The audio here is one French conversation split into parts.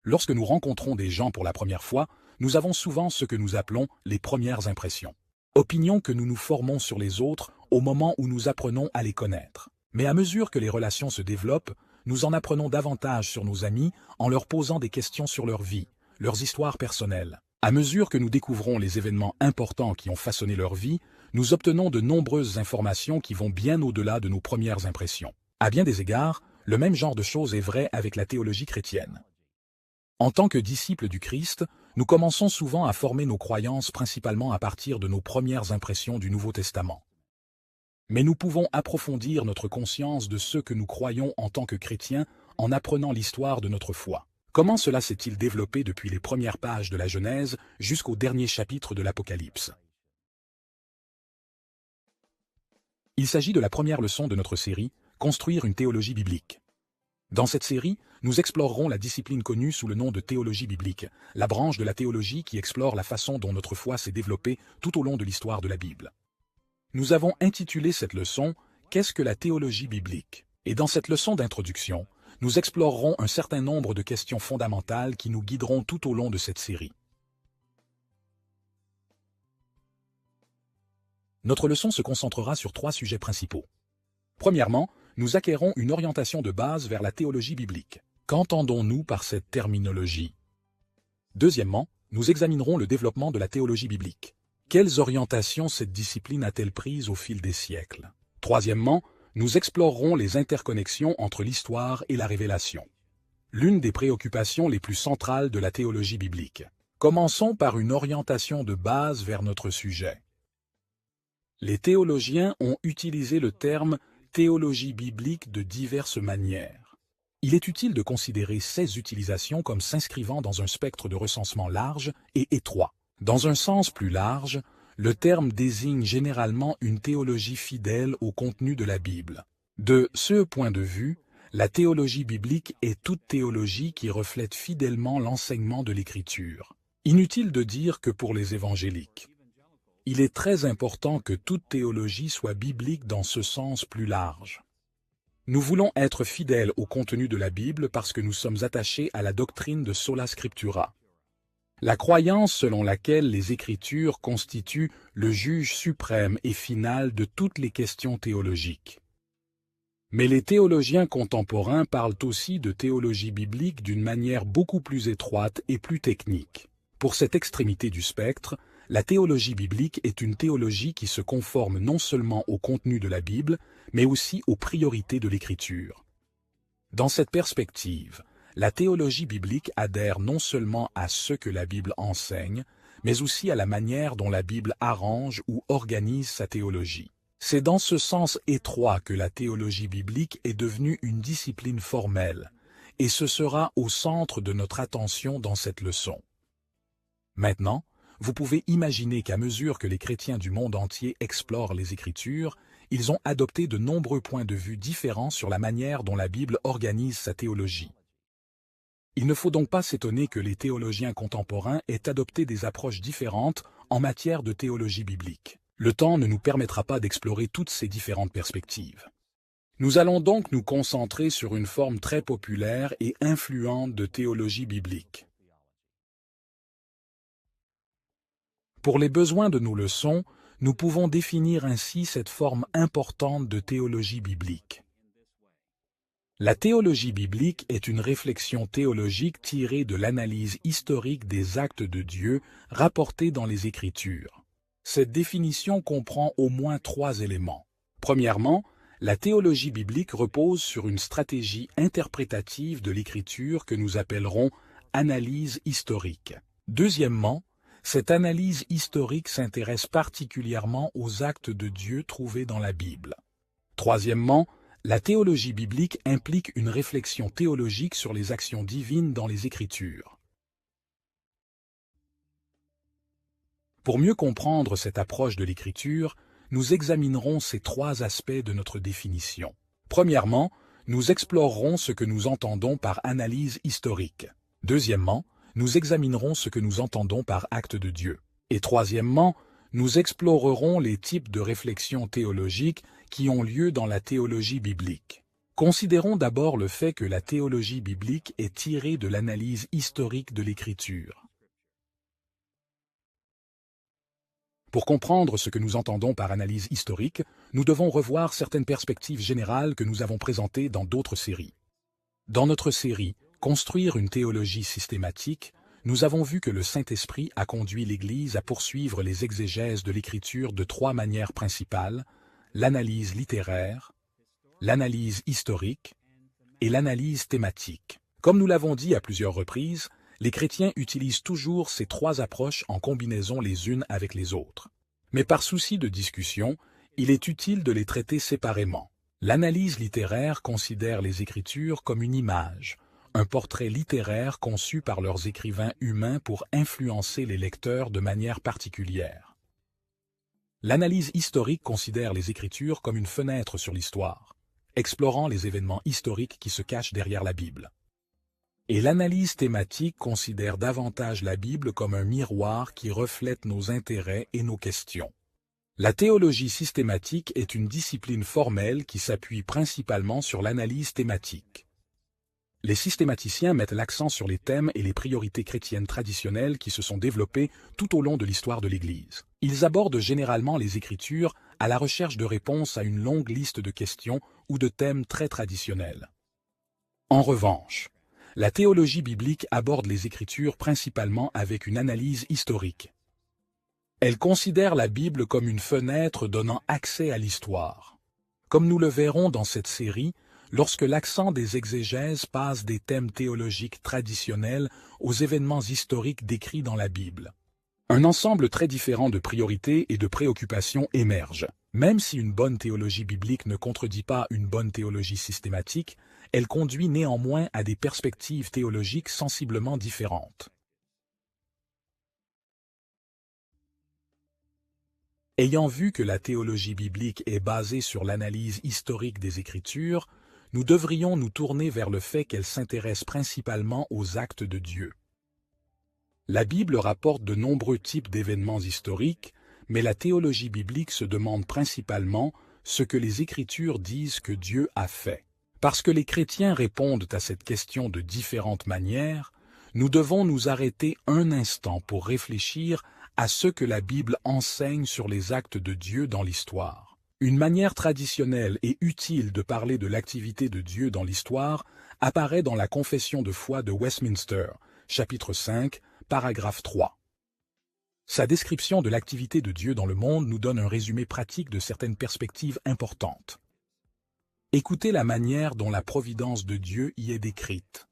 Lorsque nous rencontrons des gens pour la première fois, nous avons souvent ce que nous appelons les premières impressions. Opinions que nous nous formons sur les autres au moment où nous apprenons à les connaître. Mais à mesure que les relations se développent, nous en apprenons davantage sur nos amis en leur posant des questions sur leur vie, leurs histoires personnelles. À mesure que nous découvrons les événements importants qui ont façonné leur vie, nous obtenons de nombreuses informations qui vont bien au-delà de nos premières impressions. À bien des égards, le même genre de choses est vrai avec la théologie chrétienne. En tant que disciples du Christ, nous commençons souvent à former nos croyances principalement à partir de nos premières impressions du Nouveau Testament. Mais nous pouvons approfondir notre conscience de ce que nous croyons en tant que chrétiens en apprenant l'histoire de notre foi. Comment cela s'est-il développé depuis les premières pages de la Genèse jusqu'au dernier chapitre de l'Apocalypse? Il s'agit de la première leçon de notre série, Construire une théologie biblique. Dans cette série, nous explorerons la discipline connue sous le nom de théologie biblique, la branche de la théologie qui explore la façon dont notre foi s'est développée tout au long de l'histoire de la Bible. Nous avons intitulé cette leçon « Qu'est-ce que la théologie biblique ?» Et dans cette leçon d'introduction, nous explorerons un certain nombre de questions fondamentales qui nous guideront tout au long de cette série. Notre leçon se concentrera sur 3 sujets principaux. Premièrement, nous acquérons une orientation de base vers la théologie biblique. Qu'entendons-nous par cette terminologie? Deuxièmement, nous examinerons le développement de la théologie biblique. Quelles orientations cette discipline a-t-elle prises au fil des siècles? Troisièmement, nous explorerons les interconnexions entre l'histoire et la révélation. L'une des préoccupations les plus centrales de la théologie biblique. Commençons par une orientation de base vers notre sujet. Les théologiens ont utilisé le terme théologie biblique de diverses manières. Il est utile de considérer ces utilisations comme s'inscrivant dans un spectre de recensement large et étroit. Dans un sens plus large, le terme désigne généralement une théologie fidèle au contenu de la Bible. De ce point de vue, la théologie biblique est toute théologie qui reflète fidèlement l'enseignement de l'Écriture. Inutile de dire que pour les évangéliques. Il est très important que toute théologie soit biblique dans ce sens plus large. Nous voulons être fidèles au contenu de la Bible parce que nous sommes attachés à la doctrine de sola scriptura. La croyance selon laquelle les Écritures constituent le juge suprême et final de toutes les questions théologiques. Mais les théologiens contemporains parlent aussi de théologie biblique d'une manière beaucoup plus étroite et plus technique. Pour cette extrémité du spectre, la théologie biblique est une théologie qui se conforme non seulement au contenu de la Bible, mais aussi aux priorités de l'Écriture. Dans cette perspective, la théologie biblique adhère non seulement à ce que la Bible enseigne, mais aussi à la manière dont la Bible arrange ou organise sa théologie. C'est dans ce sens étroit que la théologie biblique est devenue une discipline formelle, et ce sera au centre de notre attention dans cette leçon. Maintenant, vous pouvez imaginer qu'à mesure que les chrétiens du monde entier explorent les Écritures, ils ont adopté de nombreux points de vue différents sur la manière dont la Bible organise sa théologie. Il ne faut donc pas s'étonner que les théologiens contemporains aient adopté des approches différentes en matière de théologie biblique. Le temps ne nous permettra pas d'explorer toutes ces différentes perspectives. Nous allons donc nous concentrer sur une forme très populaire et influente de théologie biblique. Pour les besoins de nos leçons, nous pouvons définir ainsi cette forme importante de théologie biblique. La théologie biblique est une réflexion théologique tirée de l'analyse historique des actes de Dieu rapportés dans les Écritures. Cette définition comprend au moins 3 éléments. Premièrement, la théologie biblique repose sur une stratégie interprétative de l'Écriture que nous appellerons analyse historique. Deuxièmement, cette analyse historique s'intéresse particulièrement aux actes de Dieu trouvés dans la Bible. Troisièmement, la théologie biblique implique une réflexion théologique sur les actions divines dans les Écritures. Pour mieux comprendre cette approche de l'Écriture, nous examinerons ces 3 aspects de notre définition. Premièrement, nous explorerons ce que nous entendons par analyse historique. Deuxièmement, nous examinerons ce que nous entendons par acte de Dieu. Et troisièmement, nous explorerons les types de réflexions théologiques qui ont lieu dans la théologie biblique. Considérons d'abord le fait que la théologie biblique est tirée de l'analyse historique de l'Écriture. Pour comprendre ce que nous entendons par analyse historique, nous devons revoir certaines perspectives générales que nous avons présentées dans d'autres séries. Dans notre série « Construire une théologie systématique », nous avons vu que le Saint-Esprit a conduit l'Église à poursuivre les exégèses de l'Écriture de trois manières principales, l'analyse littéraire, l'analyse historique et l'analyse thématique. Comme nous l'avons dit à plusieurs reprises, les chrétiens utilisent toujours ces trois approches en combinaison les unes avec les autres. Mais par souci de discussion, il est utile de les traiter séparément. L'analyse littéraire considère les Écritures comme une image, un portrait littéraire conçu par leurs écrivains humains pour influencer les lecteurs de manière particulière. L'analyse historique considère les Écritures comme une fenêtre sur l'histoire, explorant les événements historiques qui se cachent derrière la Bible. Et l'analyse thématique considère davantage la Bible comme un miroir qui reflète nos intérêts et nos questions. La théologie systématique est une discipline formelle qui s'appuie principalement sur l'analyse thématique. Les systématiciens mettent l'accent sur les thèmes et les priorités chrétiennes traditionnelles qui se sont développées tout au long de l'histoire de l'Église. Ils abordent généralement les Écritures à la recherche de réponses à une longue liste de questions ou de thèmes très traditionnels. En revanche, la théologie biblique aborde les Écritures principalement avec une analyse historique. Elle considère la Bible comme une fenêtre donnant accès à l'histoire. Comme nous le verrons dans cette série, lorsque l'accent des exégèses passe des thèmes théologiques traditionnels aux événements historiques décrits dans la Bible, un ensemble très différent de priorités et de préoccupations émerge. Même si une bonne théologie biblique ne contredit pas une bonne théologie systématique, elle conduit néanmoins à des perspectives théologiques sensiblement différentes. Ayant vu que la théologie biblique est basée sur l'analyse historique des Écritures, nous devrions nous tourner vers le fait qu'elle s'intéresse principalement aux actes de Dieu. La Bible rapporte de nombreux types d'événements historiques, mais la théologie biblique se demande principalement ce que les Écritures disent que Dieu a fait. Parce que les chrétiens répondent à cette question de différentes manières, nous devons nous arrêter un instant pour réfléchir à ce que la Bible enseigne sur les actes de Dieu dans l'histoire. Une manière traditionnelle et utile de parler de l'activité de Dieu dans l'histoire apparaît dans la Confession de foi de Westminster, chapitre 5, paragraphe 3. Sa description de l'activité de Dieu dans le monde nous donne un résumé pratique de certaines perspectives importantes. Écoutez la manière dont la providence de Dieu y est décrite.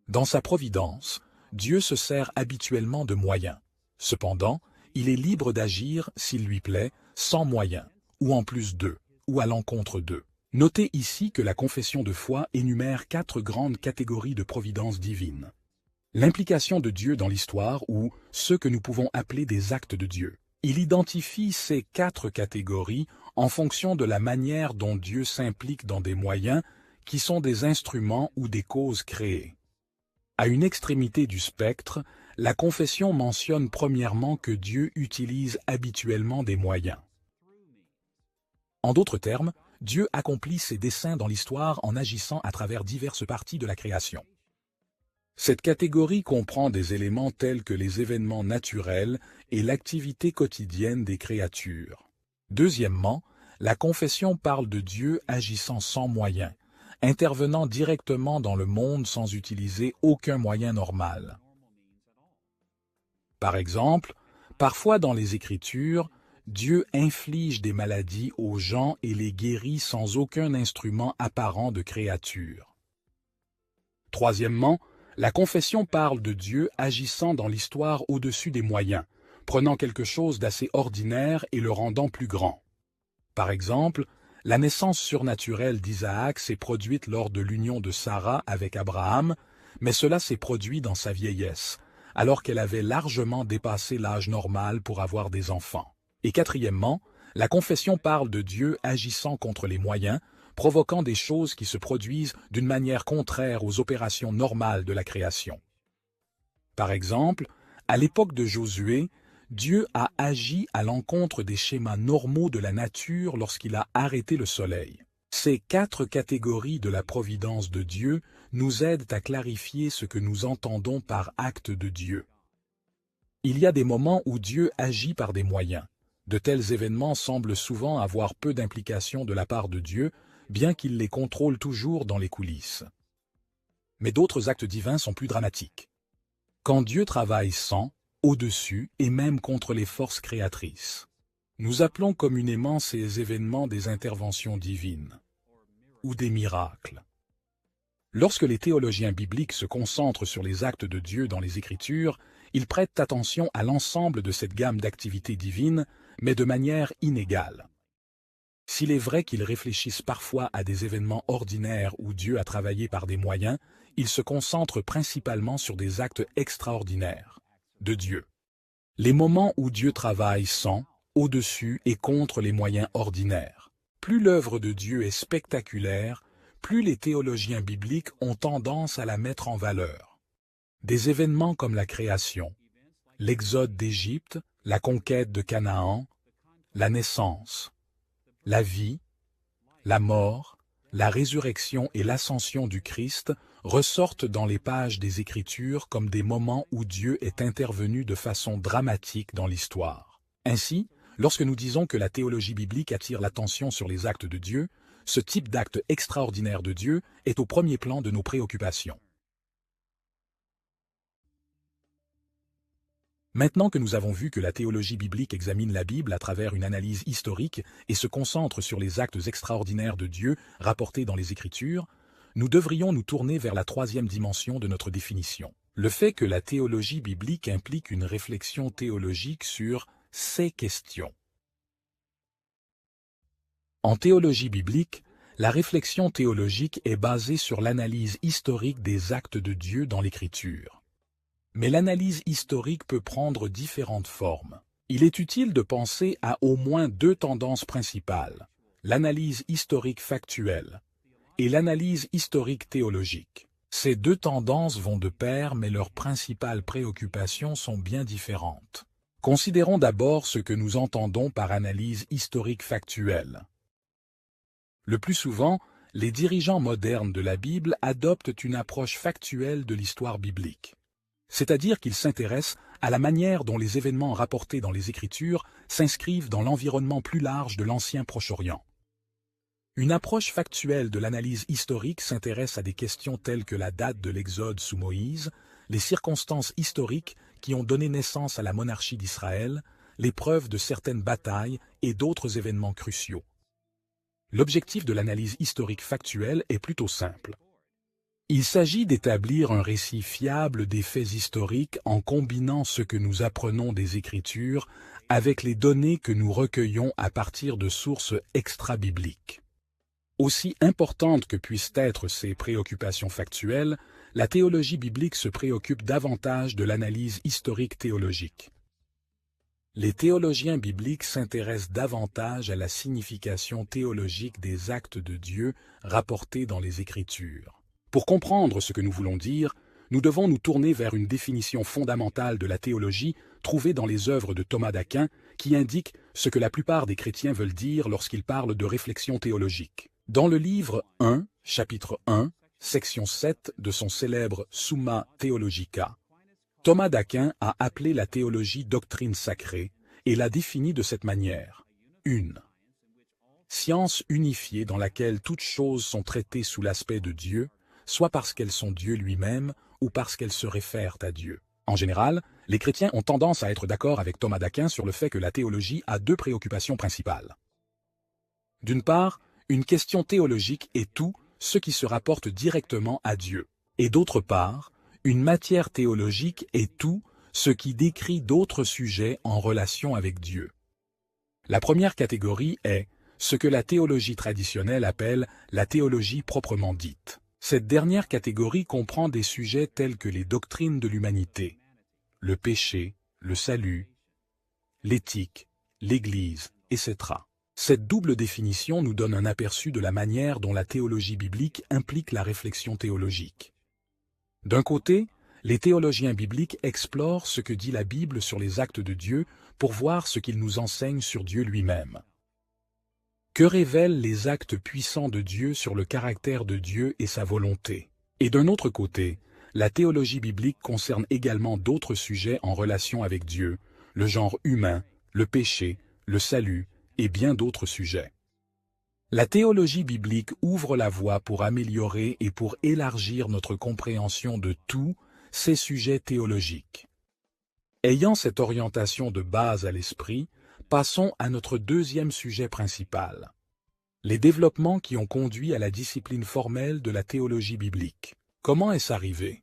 Dans sa providence, Dieu se sert habituellement de moyens. Cependant, il est libre d'agir, s'il lui plaît, sans moyens, ou en plus d'eux, ou à l'encontre d'eux. Notez ici que la confession de foi énumère 4 grandes catégories de providence divine. L'implication de Dieu dans l'histoire ou ce que nous pouvons appeler des actes de Dieu. Il identifie ces 4 catégories en fonction de la manière dont Dieu s'implique dans des moyens qui sont des instruments ou des causes créées. À une extrémité du spectre, la confession mentionne premièrement que Dieu utilise habituellement des moyens. En d'autres termes, Dieu accomplit ses desseins dans l'histoire en agissant à travers diverses parties de la création. Cette catégorie comprend des éléments tels que les événements naturels et l'activité quotidienne des créatures. Deuxièmement, la confession parle de Dieu agissant sans moyens, intervenant directement dans le monde sans utiliser aucun moyen normal. Par exemple, parfois dans les Écritures, Dieu inflige des maladies aux gens et les guérit sans aucun instrument apparent de créature. Troisièmement, la confession parle de Dieu agissant dans l'histoire au-dessus des moyens, prenant quelque chose d'assez ordinaire et le rendant plus grand. Par exemple, la naissance surnaturelle d'Isaac s'est produite lors de l'union de Sarah avec Abraham, mais cela s'est produit dans sa vieillesse, alors qu'elle avait largement dépassé l'âge normal pour avoir des enfants. Et quatrièmement, la confession parle de Dieu agissant contre les moyens, provoquant des choses qui se produisent d'une manière contraire aux opérations normales de la création. Par exemple, à l'époque de Josué, Dieu a agi à l'encontre des schémas normaux de la nature lorsqu'il a arrêté le soleil. Ces 4 catégories de la providence de Dieu nous aident à clarifier ce que nous entendons par acte de Dieu. Il y a des moments où Dieu agit par des moyens. De tels événements semblent souvent avoir peu d'implication de la part de Dieu, bien qu'il les contrôle toujours dans les coulisses. Mais d'autres actes divins sont plus dramatiques. Quand Dieu travaille sans, au-dessus et même contre les forces créatrices. Nous appelons communément ces événements des interventions divines ou des miracles. Lorsque les théologiens bibliques se concentrent sur les actes de Dieu dans les Écritures, ils prêtent attention à l'ensemble de cette gamme d'activités divines, mais de manière inégale. S'il est vrai qu'ils réfléchissent parfois à des événements ordinaires où Dieu a travaillé par des moyens, ils se concentrent principalement sur des actes extraordinaires de Dieu. Les moments où Dieu travaille sans, au-dessus et contre les moyens ordinaires. Plus l'œuvre de Dieu est spectaculaire, plus les théologiens bibliques ont tendance à la mettre en valeur. Des événements comme la création, l'exode d'Égypte, la conquête de Canaan, la naissance, la vie, la mort, la résurrection et l'ascension du Christ ressortent dans les pages des Écritures comme des moments où Dieu est intervenu de façon dramatique dans l'histoire. Ainsi, lorsque nous disons que la théologie biblique attire l'attention sur les actes de Dieu, ce type d'acte extraordinaire de Dieu est au premier plan de nos préoccupations. Maintenant que nous avons vu que la théologie biblique examine la Bible à travers une analyse historique et se concentre sur les actes extraordinaires de Dieu rapportés dans les Écritures, nous devrions nous tourner vers la troisième dimension de notre définition. Le fait que la théologie biblique implique une réflexion théologique sur ces questions. En théologie biblique, la réflexion théologique est basée sur l'analyse historique des actes de Dieu dans l'Écriture. Mais l'analyse historique peut prendre différentes formes. Il est utile de penser à au moins 2 tendances principales, l'analyse historique factuelle et l'analyse historique théologique. Ces 2 tendances vont de pair, mais leurs principales préoccupations sont bien différentes. Considérons d'abord ce que nous entendons par analyse historique factuelle. Le plus souvent, les dirigeants modernes de la Bible adoptent une approche factuelle de l'histoire biblique. C'est-à-dire qu'ils s'intéressent à la manière dont les événements rapportés dans les Écritures s'inscrivent dans l'environnement plus large de l'ancien Proche-Orient. Une approche factuelle de l'analyse historique s'intéresse à des questions telles que la date de l'Exode sous Moïse, les circonstances historiques qui ont donné naissance à la monarchie d'Israël, les preuves de certaines batailles et d'autres événements cruciaux. L'objectif de l'analyse historique factuelle est plutôt simple. Il s'agit d'établir un récit fiable des faits historiques en combinant ce que nous apprenons des Écritures avec les données que nous recueillons à partir de sources extra-bibliques. Aussi importante que puissent être ces préoccupations factuelles, la théologie biblique se préoccupe davantage de l'analyse historique théologique. Les théologiens bibliques s'intéressent davantage à la signification théologique des actes de Dieu rapportés dans les Écritures. Pour comprendre ce que nous voulons dire, nous devons nous tourner vers une définition fondamentale de la théologie trouvée dans les œuvres de Thomas d'Aquin qui indique ce que la plupart des chrétiens veulent dire lorsqu'ils parlent de réflexion théologique. Dans le livre 1, chapitre 1, section 7 de son célèbre Summa Theologica, Thomas d'Aquin a appelé la théologie doctrine sacrée et l'a définie de cette manière. 1. Science unifiée dans laquelle toutes choses sont traitées sous l'aspect de Dieu, soit parce qu'elles sont Dieu lui-même ou parce qu'elles se réfèrent à Dieu. En général, les chrétiens ont tendance à être d'accord avec Thomas d'Aquin sur le fait que la théologie a 2 préoccupations principales. D'une part, une question théologique est tout ce qui se rapporte directement à Dieu. Et d'autre part, une matière théologique est tout ce qui décrit d'autres sujets en relation avec Dieu. La première catégorie est ce que la théologie traditionnelle appelle la théologie proprement dite. Cette dernière catégorie comprend des sujets tels que les doctrines de l'humanité, le péché, le salut, l'éthique, l'Église, etc. Cette double définition nous donne un aperçu de la manière dont la théologie biblique implique la réflexion théologique. D'un côté, les théologiens bibliques explorent ce que dit la Bible sur les actes de Dieu pour voir ce qu'il nous enseigne sur Dieu lui-même. Que révèlent les actes puissants de Dieu sur le caractère de Dieu et sa volonté? Et d'un autre côté, la théologie biblique concerne également d'autres sujets en relation avec Dieu, le genre humain, le péché, le salut et bien d'autres sujets. La théologie biblique ouvre la voie pour améliorer et pour élargir notre compréhension de tous ces sujets théologiques. Ayant cette orientation de base à l'esprit, passons à notre deuxième sujet principal. Les développements qui ont conduit à la discipline formelle de la théologie biblique. Comment est-ce arrivé?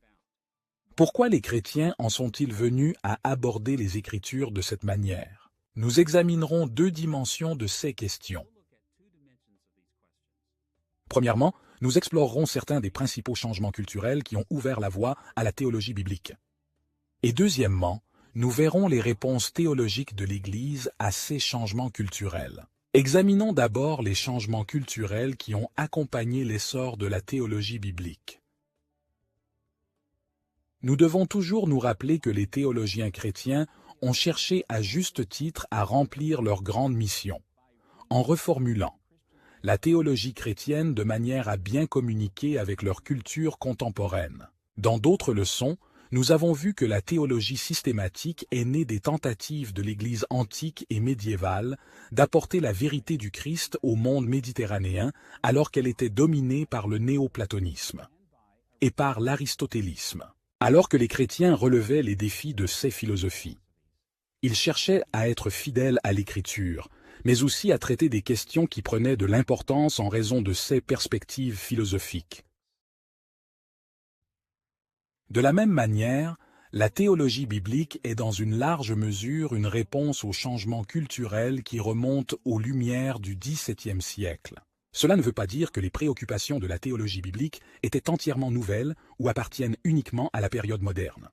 Pourquoi les chrétiens en sont-ils venus à aborder les Écritures de cette manière? Nous examinerons deux dimensions de ces questions. Premièrement, nous explorerons certains des principaux changements culturels qui ont ouvert la voie à la théologie biblique. Et deuxièmement, nous verrons les réponses théologiques de l'Église à ces changements culturels. Examinons d'abord les changements culturels qui ont accompagné l'essor de la théologie biblique. Nous devons toujours nous rappeler que les théologiens chrétiens ont cherché à juste titre à remplir leur grande mission, en reformulant la théologie chrétienne de manière à bien communiquer avec leur culture contemporaine. Dans d'autres leçons, nous avons vu que la théologie systématique est née des tentatives de l'Église antique et médiévale d'apporter la vérité du Christ au monde méditerranéen alors qu'elle était dominée par le néoplatonisme et par l'aristotélisme. Alors que les chrétiens relevaient les défis de ces philosophies, ils cherchaient à être fidèles à l'Écriture, mais aussi à traiter des questions qui prenaient de l'importance en raison de ces perspectives philosophiques. De la même manière, la théologie biblique est dans une large mesure une réponse aux changements culturels qui remontent aux Lumières du XVIIe siècle. Cela ne veut pas dire que les préoccupations de la théologie biblique étaient entièrement nouvelles ou appartiennent uniquement à la période moderne.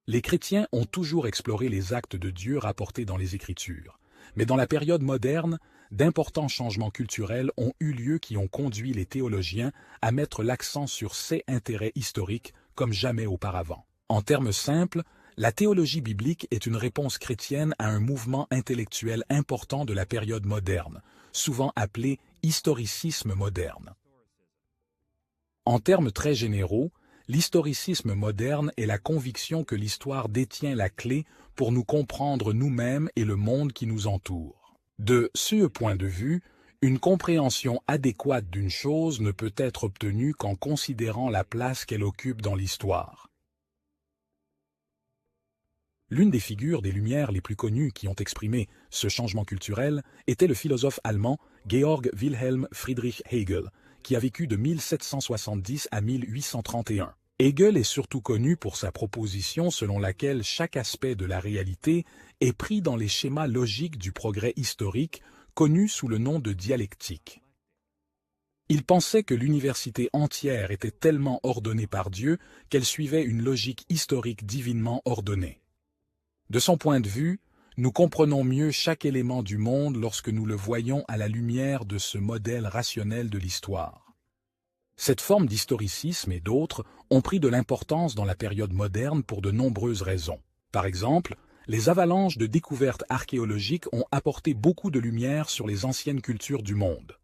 Les chrétiens ont toujours exploré les actes de Dieu rapportés dans les Écritures, mais dans la période moderne, d'importants changements culturels ont eu lieu qui ont conduit les théologiens à mettre l'accent sur ces intérêts historiques comme jamais auparavant. En termes simples, la théologie biblique est une réponse chrétienne à un mouvement intellectuel important de la période moderne, souvent appelé historicisme moderne. En termes très généraux, l'historicisme moderne est la conviction que l'histoire détient la clé pour nous comprendre nous-mêmes et le monde qui nous entoure. De ce point de vue, une compréhension adéquate d'une chose ne peut être obtenue qu'en considérant la place qu'elle occupe dans l'histoire. L'une des figures des Lumières les plus connues qui ont exprimé ce changement culturel était le philosophe allemand Georg Wilhelm Friedrich Hegel, qui a vécu de 1770 à 1831. Hegel est surtout connu pour sa proposition selon laquelle chaque aspect de la réalité est pris dans les schémas logiques du progrès historique, connu sous le nom de dialectique. Il pensait que l'université entière était tellement ordonnée par Dieu qu'elle suivait une logique historique divinement ordonnée. De son point de vue, nous comprenons mieux chaque élément du monde lorsque nous le voyons à la lumière de ce modèle rationnel de l'histoire. Cette forme d'historicisme et d'autres ont pris de l'importance dans la période moderne pour de nombreuses raisons. Par exemple, les avalanches de découvertes archéologiques ont apporté beaucoup de lumière sur les anciennes cultures du monde.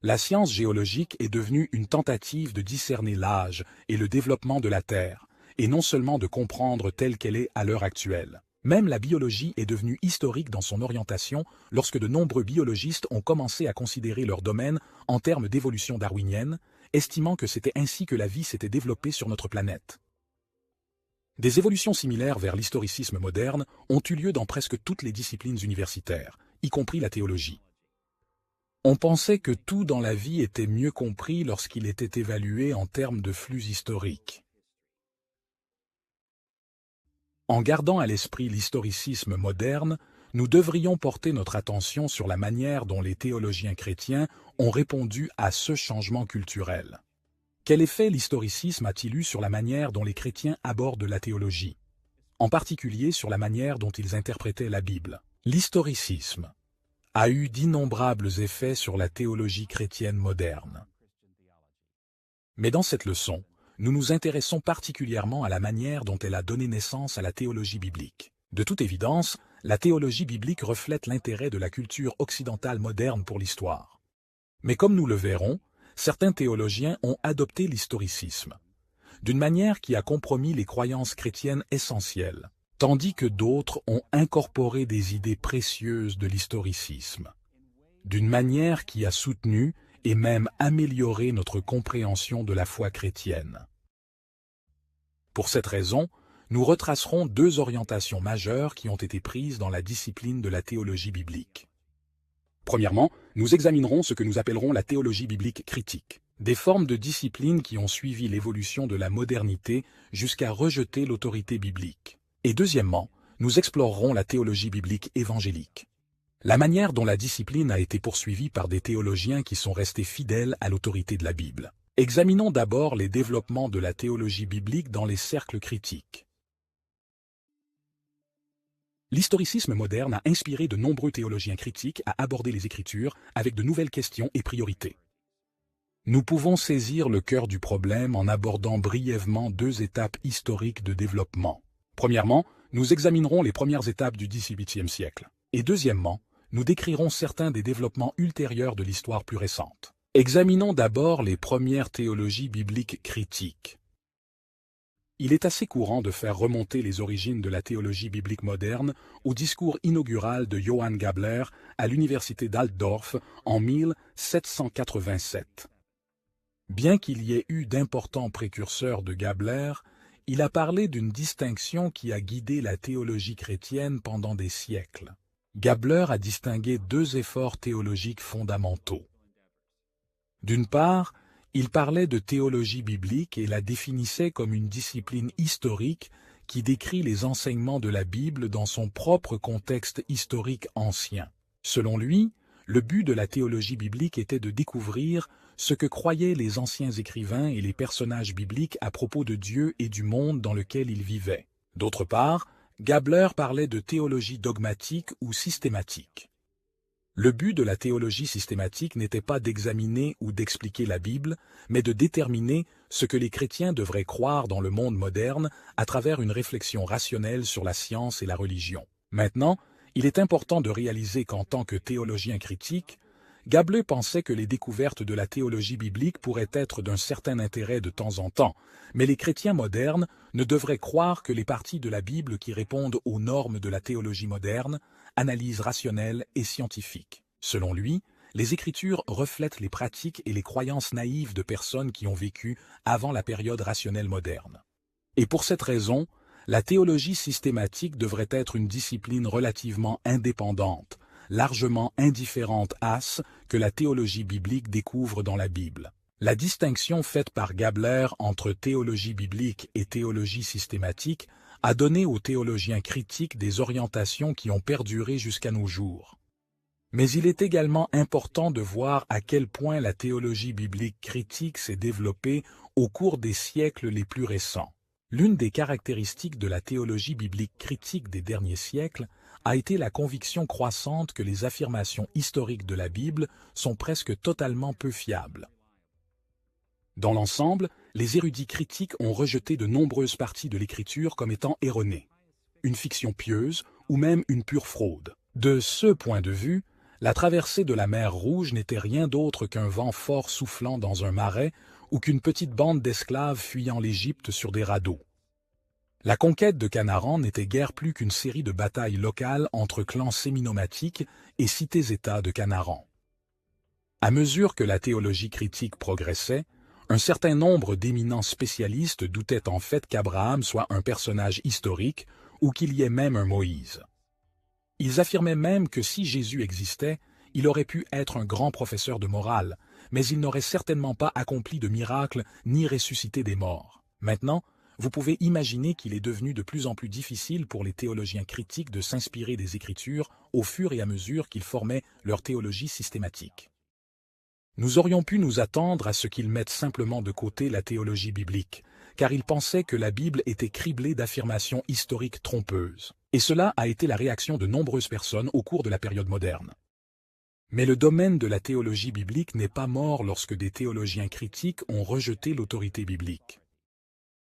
La science géologique est devenue une tentative de discerner l'âge et le développement de la Terre, et non seulement de comprendre telle qu'elle est à l'heure actuelle. Même la biologie est devenue historique dans son orientation lorsque de nombreux biologistes ont commencé à considérer leur domaine en termes d'évolution darwinienne, estimant que c'était ainsi que la vie s'était développée sur notre planète. Des évolutions similaires vers l'historicisme moderne ont eu lieu dans presque toutes les disciplines universitaires, y compris la théologie. On pensait que tout dans la vie était mieux compris lorsqu'il était évalué en termes de flux historiques. En gardant à l'esprit l'historicisme moderne, nous devrions porter notre attention sur la manière dont les théologiens chrétiens ont répondu à ce changement culturel. Quel effet l'historicisme a-t-il eu sur la manière dont les chrétiens abordent la théologie, en particulier sur la manière dont ils interprétaient la Bible? L'historicisme a eu d'innombrables effets sur la théologie chrétienne moderne. Mais dans cette leçon, nous nous intéressons particulièrement à la manière dont elle a donné naissance à la théologie biblique. De toute évidence, la théologie biblique reflète l'intérêt de la culture occidentale moderne pour l'histoire. Mais comme nous le verrons, certains théologiens ont adopté l'historicisme, d'une manière qui a compromis les croyances chrétiennes essentielles, tandis que d'autres ont incorporé des idées précieuses de l'historicisme, d'une manière qui a soutenu et même amélioré notre compréhension de la foi chrétienne. Pour cette raison, nous retracerons deux orientations majeures qui ont été prises dans la discipline de la théologie biblique. Premièrement, nous examinerons ce que nous appellerons la théologie biblique critique, des formes de discipline qui ont suivi l'évolution de la modernité jusqu'à rejeter l'autorité biblique. Et deuxièmement, nous explorerons la théologie biblique évangélique, la manière dont la discipline a été poursuivie par des théologiens qui sont restés fidèles à l'autorité de la Bible. Examinons d'abord les développements de la théologie biblique dans les cercles critiques. L'historicisme moderne a inspiré de nombreux théologiens critiques à aborder les Écritures avec de nouvelles questions et priorités. Nous pouvons saisir le cœur du problème en abordant brièvement deux étapes historiques de développement. Premièrement, nous examinerons les premières étapes du XVIIIe siècle. Et deuxièmement, nous décrirons certains des développements ultérieurs de l'histoire plus récente. Examinons d'abord les premières théologies bibliques critiques. Il est assez courant de faire remonter les origines de la théologie biblique moderne au discours inaugural de Johann Gabler à l'université d'Altdorf en 1787. Bien qu'il y ait eu d'importants précurseurs de Gabler, il a parlé d'une distinction qui a guidé la théologie chrétienne pendant des siècles. Gabler a distingué deux efforts théologiques fondamentaux. D'une part, il parlait de théologie biblique et la définissait comme une discipline historique qui décrit les enseignements de la Bible dans son propre contexte historique ancien. Selon lui, le but de la théologie biblique était de découvrir ce que croyaient les anciens écrivains et les personnages bibliques à propos de Dieu et du monde dans lequel ils vivaient. D'autre part, Gabler parlait de théologie dogmatique ou systématique. Le but de la théologie systématique n'était pas d'examiner ou d'expliquer la Bible, mais de déterminer ce que les chrétiens devraient croire dans le monde moderne à travers une réflexion rationnelle sur la science et la religion. Maintenant, il est important de réaliser qu'en tant que théologien critique, Gabler pensait que les découvertes de la théologie biblique pourraient être d'un certain intérêt de temps en temps, mais les chrétiens modernes ne devraient croire que les parties de la Bible qui répondent aux normes de la théologie moderne, analyse rationnelle et scientifique. Selon lui, les Écritures reflètent les pratiques et les croyances naïves de personnes qui ont vécu avant la période rationnelle moderne. Et pour cette raison, la théologie systématique devrait être une discipline relativement indépendante, largement indifférente à ce que la théologie biblique découvre dans la Bible. La distinction faite par Gabler entre théologie biblique et théologie systématique a donné aux théologiens critiques des orientations qui ont perduré jusqu'à nos jours. Mais il est également important de voir à quel point la théologie biblique critique s'est développée au cours des siècles les plus récents. L'une des caractéristiques de la théologie biblique critique des derniers siècles a été la conviction croissante que les affirmations historiques de la Bible sont presque totalement peu fiables. Dans l'ensemble, les érudits critiques ont rejeté de nombreuses parties de l'Écriture comme étant erronées, une fiction pieuse ou même une pure fraude. De ce point de vue, la traversée de la mer Rouge n'était rien d'autre qu'un vent fort soufflant dans un marais ou qu'une petite bande d'esclaves fuyant l'Égypte sur des radeaux. La conquête de Canaan n'était guère plus qu'une série de batailles locales entre clans séminomatiques et cités-États de Canaan. À mesure que la théologie critique progressait, un certain nombre d'éminents spécialistes doutaient en fait qu'Abraham soit un personnage historique ou qu'il y ait même un Moïse. Ils affirmaient même que si Jésus existait, il aurait pu être un grand professeur de morale, mais il n'aurait certainement pas accompli de miracles ni ressuscité des morts. Maintenant, vous pouvez imaginer qu'il est devenu de plus en plus difficile pour les théologiens critiques de s'inspirer des Écritures au fur et à mesure qu'ils formaient leur théologie systématique. Nous aurions pu nous attendre à ce qu'ils mettent simplement de côté la théologie biblique, car ils pensaient que la Bible était criblée d'affirmations historiques trompeuses. Et cela a été la réaction de nombreuses personnes au cours de la période moderne. Mais le domaine de la théologie biblique n'est pas mort lorsque des théologiens critiques ont rejeté l'autorité biblique.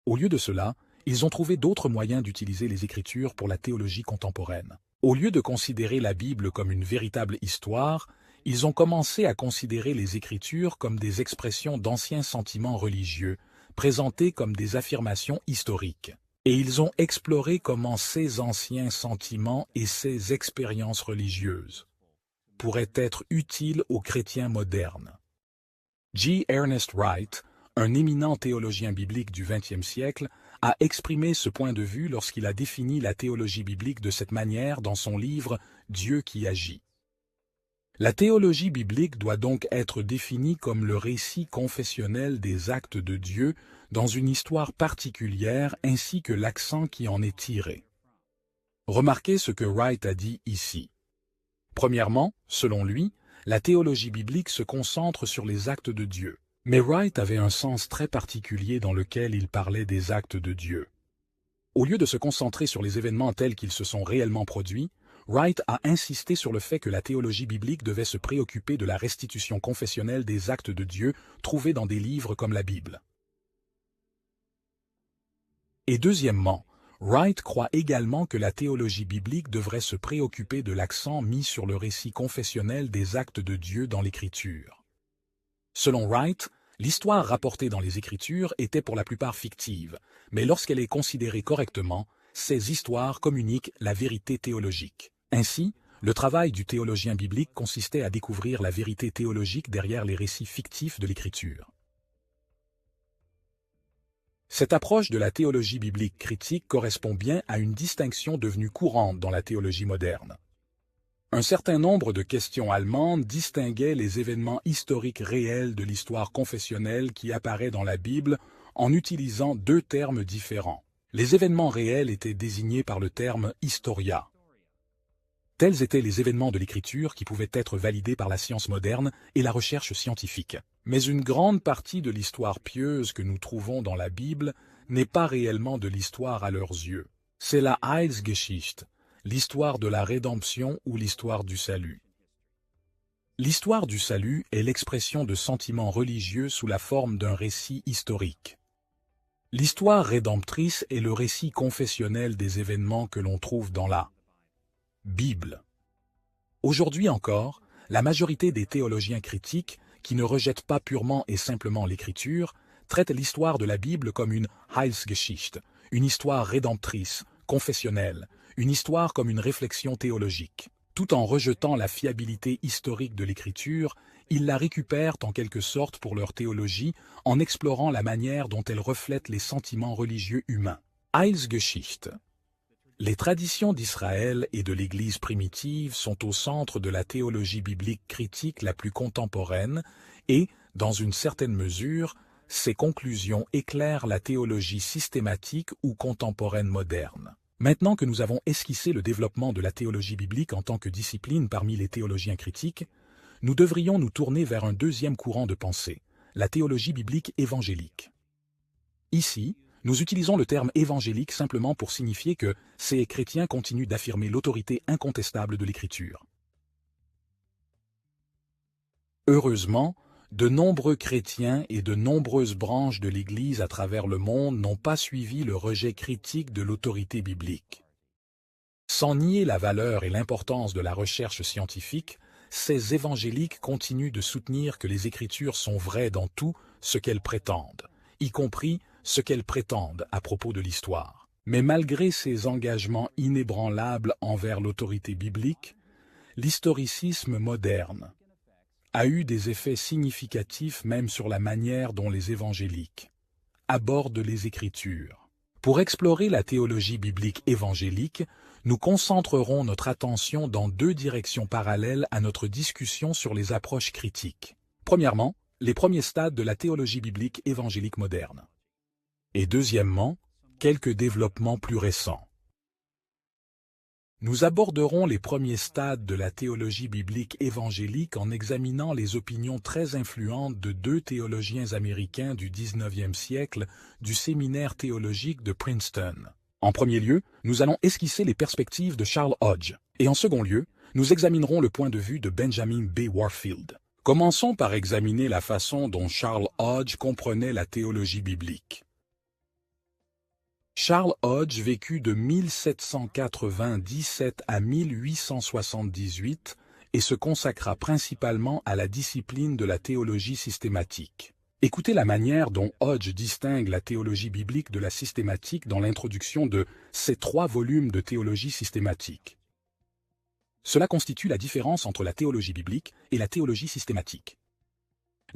Au lieu de cela, ils ont trouvé d'autres moyens d'utiliser les Écritures pour la théologie contemporaine. Au lieu de considérer la Bible comme une véritable histoire, ils ont commencé à considérer les Écritures comme des expressions d'anciens sentiments religieux, présentés comme des affirmations historiques. Et ils ont exploré comment ces anciens sentiments et ces expériences religieuses pourraient être utiles aux chrétiens modernes. G. Ernest Wright, un éminent théologien biblique du XXe siècle, a exprimé ce point de vue lorsqu'il a défini la théologie biblique de cette manière dans son livre « Dieu qui agit ». La théologie biblique doit donc être définie comme le récit confessionnel des actes de Dieu dans une histoire particulière ainsi que l'accent qui en est tiré. Remarquez ce que Wright a dit ici. Premièrement, selon lui, la théologie biblique se concentre sur les actes de Dieu. Mais Wright avait un sens très particulier dans lequel il parlait des actes de Dieu. Au lieu de se concentrer sur les événements tels qu'ils se sont réellement produits, Wright a insisté sur le fait que la théologie biblique devait se préoccuper de la restitution confessionnelle des actes de Dieu trouvés dans des livres comme la Bible. Et deuxièmement, Wright croit également que la théologie biblique devrait se préoccuper de l'accent mis sur le récit confessionnel des actes de Dieu dans l'Écriture. Selon Wright, l'histoire rapportée dans les Écritures était pour la plupart fictive, mais lorsqu'elle est considérée correctement, ces histoires communiquent la vérité théologique. Ainsi, le travail du théologien biblique consistait à découvrir la vérité théologique derrière les récits fictifs de l'Écriture. Cette approche de la théologie biblique critique correspond bien à une distinction devenue courante dans la théologie moderne. Un certain nombre de questions allemandes distinguaient les événements historiques réels de l'histoire confessionnelle qui apparaît dans la Bible en utilisant deux termes différents. Les événements réels étaient désignés par le terme « historia ». Tels étaient les événements de l'Écriture qui pouvaient être validés par la science moderne et la recherche scientifique. Mais une grande partie de l'histoire pieuse que nous trouvons dans la Bible n'est pas réellement de l'histoire à leurs yeux. C'est la Heilsgeschichte, l'histoire de la rédemption ou l'histoire du salut. L'histoire du salut est l'expression de sentiments religieux sous la forme d'un récit historique. L'histoire rédemptrice est le récit confessionnel des événements que l'on trouve dans la Bible. Aujourd'hui encore, la majorité des théologiens critiques, qui ne rejettent pas purement et simplement l'Écriture, traitent l'histoire de la Bible comme une Heilsgeschichte, une histoire rédemptrice, confessionnelle, une histoire comme une réflexion théologique. Tout en rejetant la fiabilité historique de l'Écriture, ils la récupèrent en quelque sorte pour leur théologie en explorant la manière dont elle reflète les sentiments religieux humains. Heilsgeschichte. Les traditions d'Israël et de l'Église primitive sont au centre de la théologie biblique critique la plus contemporaine et, dans une certaine mesure, ces conclusions éclairent la théologie systématique ou contemporaine moderne. Maintenant que nous avons esquissé le développement de la théologie biblique en tant que discipline parmi les théologiens critiques, nous devrions nous tourner vers un deuxième courant de pensée, la théologie biblique évangélique. Ici, nous utilisons le terme évangélique simplement pour signifier que ces chrétiens continuent d'affirmer l'autorité incontestable de l'Écriture. Heureusement, de nombreux chrétiens et de nombreuses branches de l'Église à travers le monde n'ont pas suivi le rejet critique de l'autorité biblique. Sans nier la valeur et l'importance de la recherche scientifique, ces évangéliques continuent de soutenir que les Écritures sont vraies dans tout ce qu'elles prétendent, y compris ce qu'elles prétendent à propos de l'histoire. Mais malgré ces engagements inébranlables envers l'autorité biblique, l'historicisme moderne a eu des effets significatifs même sur la manière dont les évangéliques abordent les Écritures. Pour explorer la théologie biblique évangélique, nous concentrerons notre attention dans deux directions parallèles à notre discussion sur les approches critiques. Premièrement, les premiers stades de la théologie biblique évangélique moderne. Et deuxièmement, quelques développements plus récents. Nous aborderons les premiers stades de la théologie biblique évangélique en examinant les opinions très influentes de deux théologiens américains du XIXe siècle du séminaire théologique de Princeton. En premier lieu, nous allons esquisser les perspectives de Charles Hodge, et en second lieu, nous examinerons le point de vue de Benjamin B. Warfield. Commençons par examiner la façon dont Charles Hodge comprenait la théologie biblique. Charles Hodge vécut de 1797 à 1878 et se consacra principalement à la discipline de la théologie systématique. Écoutez la manière dont Hodge distingue la théologie biblique de la systématique dans l'introduction de ces 3 volumes de théologie systématique. Cela constitue la différence entre la théologie biblique et la théologie systématique.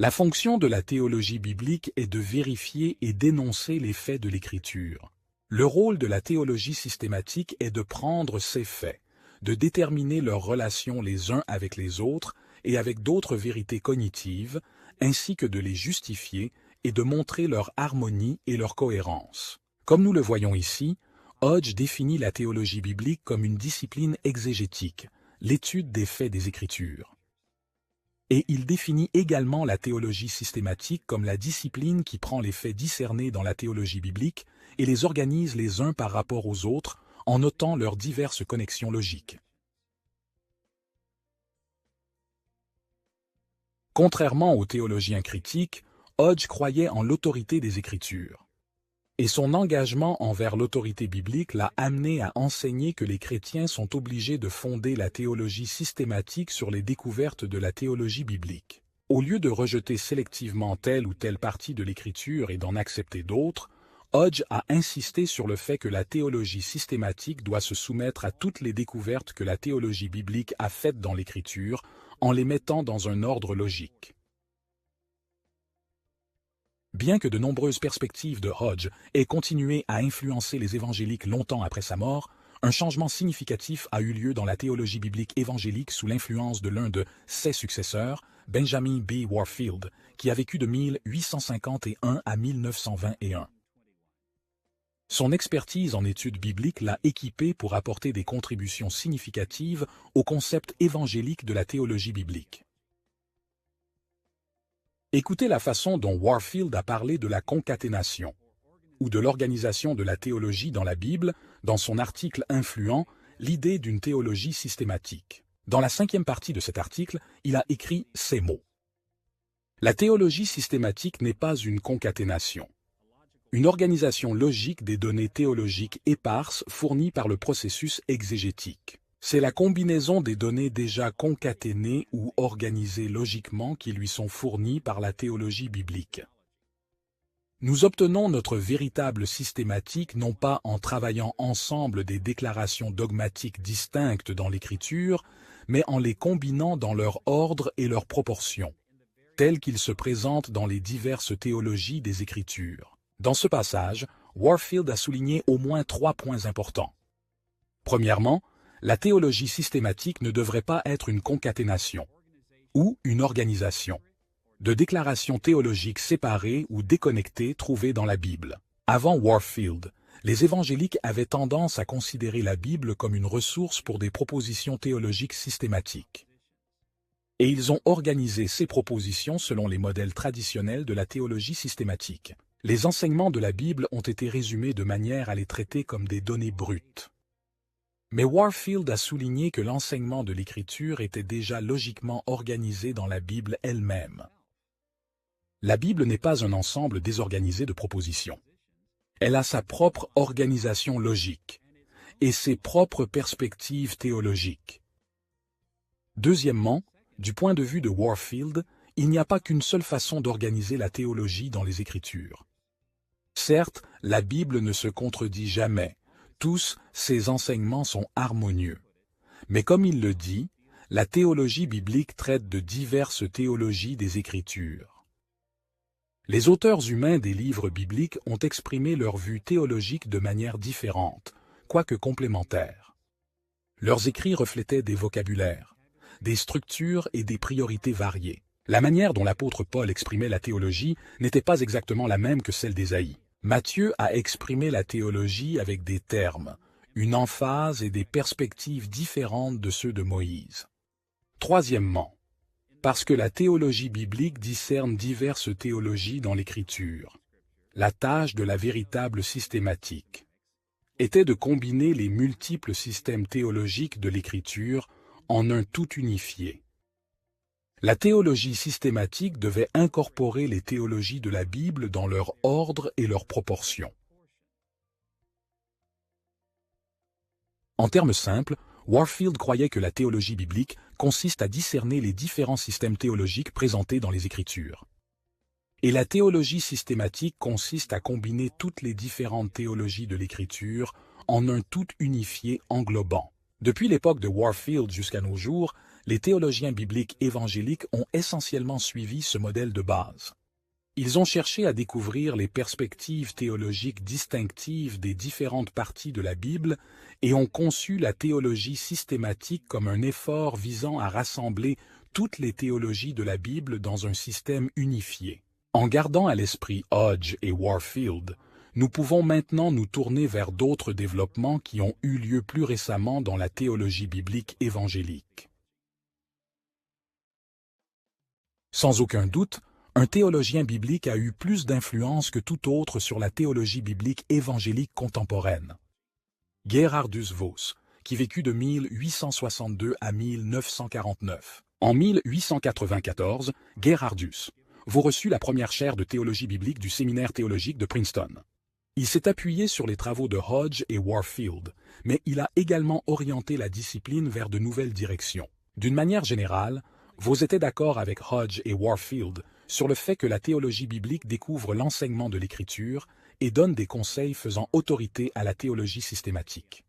La fonction de la théologie biblique est de vérifier et d'énoncer les faits de l'Écriture. Le rôle de la théologie systématique est de prendre ces faits, de déterminer leurs relations les uns avec les autres et avec d'autres vérités cognitives, ainsi que de les justifier et de montrer leur harmonie et leur cohérence. Comme nous le voyons ici, Hodge définit la théologie biblique comme une discipline exégétique, l'étude des faits des Écritures. Et il définit également la théologie systématique comme la discipline qui prend les faits discernés dans la théologie biblique et les organise les uns par rapport aux autres en notant leurs diverses connexions logiques. Contrairement aux théologiens critiques, Hodge croyait en l'autorité des Écritures. Et son engagement envers l'autorité biblique l'a amené à enseigner que les chrétiens sont obligés de fonder la théologie systématique sur les découvertes de la théologie biblique. Au lieu de rejeter sélectivement telle ou telle partie de l'Écriture et d'en accepter d'autres, Hodge a insisté sur le fait que la théologie systématique doit se soumettre à toutes les découvertes que la théologie biblique a faites dans l'Écriture, en les mettant dans un ordre logique. Bien que de nombreuses perspectives de Hodge aient continué à influencer les évangéliques longtemps après sa mort, un changement significatif a eu lieu dans la théologie biblique évangélique sous l'influence de l'un de ses successeurs, Benjamin B. Warfield, qui a vécu de 1851 à 1921. Son expertise en études bibliques l'a équipé pour apporter des contributions significatives au concept évangélique de la théologie biblique. Écoutez la façon dont Warfield a parlé de la concaténation, ou de l'organisation de la théologie dans la Bible, dans son article influent « L'idée d'une théologie systématique ». Dans la 5e partie de cet article, il a écrit ces mots. La théologie systématique n'est pas une concaténation. Une organisation logique des données théologiques éparses fournies par le processus exégétique. C'est la combinaison des données déjà concaténées ou organisées logiquement qui lui sont fournies par la théologie biblique. Nous obtenons notre véritable systématique non pas en travaillant ensemble des déclarations dogmatiques distinctes dans l'Écriture, mais en les combinant dans leur ordre et leur proportion, tels qu'ils se présentent dans les diverses théologies des Écritures. Dans ce passage, Warfield a souligné au moins 3 points importants. Premièrement, la théologie systématique ne devrait pas être une concaténation ou une organisation de déclarations théologiques séparées ou déconnectées trouvées dans la Bible. Avant Warfield, les évangéliques avaient tendance à considérer la Bible comme une ressource pour des propositions théologiques systématiques. Et ils ont organisé ces propositions selon les modèles traditionnels de la théologie systématique. Les enseignements de la Bible ont été résumés de manière à les traiter comme des données brutes. Mais Warfield a souligné que l'enseignement de l'Écriture était déjà logiquement organisé dans la Bible elle-même. La Bible n'est pas un ensemble désorganisé de propositions. Elle a sa propre organisation logique et ses propres perspectives théologiques. Deuxièmement, du point de vue de Warfield, il n'y a pas qu'une seule façon d'organiser la théologie dans les Écritures. Certes, la Bible ne se contredit jamais. Tous ces enseignements sont harmonieux. Mais comme il le dit, la théologie biblique traite de diverses théologies des Écritures. Les auteurs humains des livres bibliques ont exprimé leur vue théologique de manière différente, quoique complémentaire. Leurs écrits reflétaient des vocabulaires, des structures et des priorités variées. La manière dont l'apôtre Paul exprimait la théologie n'était pas exactement la même que celle d'Ésaïe. Matthieu a exprimé la théologie avec des termes, une emphase et des perspectives différentes de ceux de Moïse. Troisièmement, parce que la théologie biblique discerne diverses théologies dans l'Écriture, la tâche de la véritable systématique était de combiner les multiples systèmes théologiques de l'Écriture en un tout unifié. La théologie systématique devait incorporer les théologies de la Bible dans leur ordre et leur proportion. En termes simples, Warfield croyait que la théologie biblique consiste à discerner les différents systèmes théologiques présentés dans les Écritures. Et la théologie systématique consiste à combiner toutes les différentes théologies de l'Écriture en un tout unifié englobant. Depuis l'époque de Warfield jusqu'à nos jours, les théologiens bibliques évangéliques ont essentiellement suivi ce modèle de base. Ils ont cherché à découvrir les perspectives théologiques distinctives des différentes parties de la Bible et ont conçu la théologie systématique comme un effort visant à rassembler toutes les théologies de la Bible dans un système unifié. En gardant à l'esprit Hodge et Warfield, nous pouvons maintenant nous tourner vers d'autres développements qui ont eu lieu plus récemment dans la théologie biblique évangélique. Sans aucun doute, un théologien biblique a eu plus d'influence que tout autre sur la théologie biblique évangélique contemporaine. Gerhardus Voss, qui vécut de 1862 à 1949. En 1894, Gerhardus Voss reçut la première chaire de théologie biblique du séminaire théologique de Princeton. Il s'est appuyé sur les travaux de Hodge et Warfield, mais il a également orienté la discipline vers de nouvelles directions. D'une manière générale, Voss était d'accord avec Hodge et Warfield sur le fait que la théologie biblique découvre l'enseignement de l'Écriture et donne des conseils faisant autorité à la théologie systématique.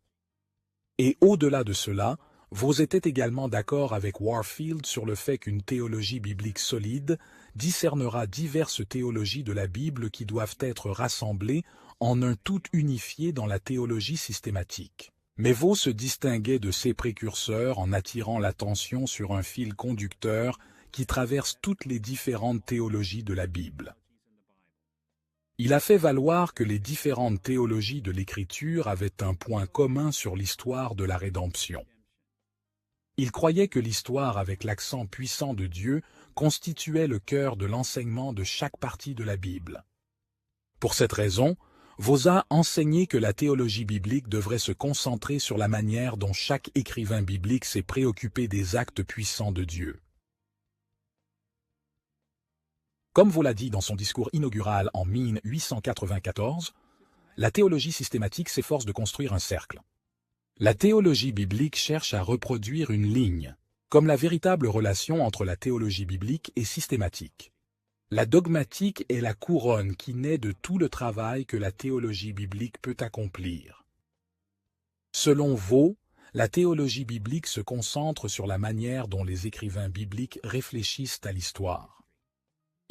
Et au-delà de cela, Voss était également d'accord avec Warfield sur le fait qu'une théologie biblique solide discernera diverses théologies de la Bible qui doivent être rassemblées en un tout unifié dans la théologie systématique. Mais Voss se distinguait de ses précurseurs en attirant l'attention sur un fil conducteur qui traverse toutes les différentes théologies de la Bible. Il a fait valoir que les différentes théologies de l'Écriture avaient un point commun sur l'histoire de la rédemption. Il croyait que l'histoire avec l'accent puissant de Dieu constituait le cœur de l'enseignement de chaque partie de la Bible. Pour cette raison, Voss a enseigné que la théologie biblique devrait se concentrer sur la manière dont chaque écrivain biblique s'est préoccupé des actes puissants de Dieu. Comme Voss l'a dit dans son discours inaugural en 1894, la théologie systématique s'efforce de construire un cercle. La théologie biblique cherche à reproduire une ligne, comme la véritable relation entre la théologie biblique et systématique. La dogmatique est la couronne qui naît de tout le travail que la théologie biblique peut accomplir. Selon Voss, la théologie biblique se concentre sur la manière dont les écrivains bibliques réfléchissent à l'histoire.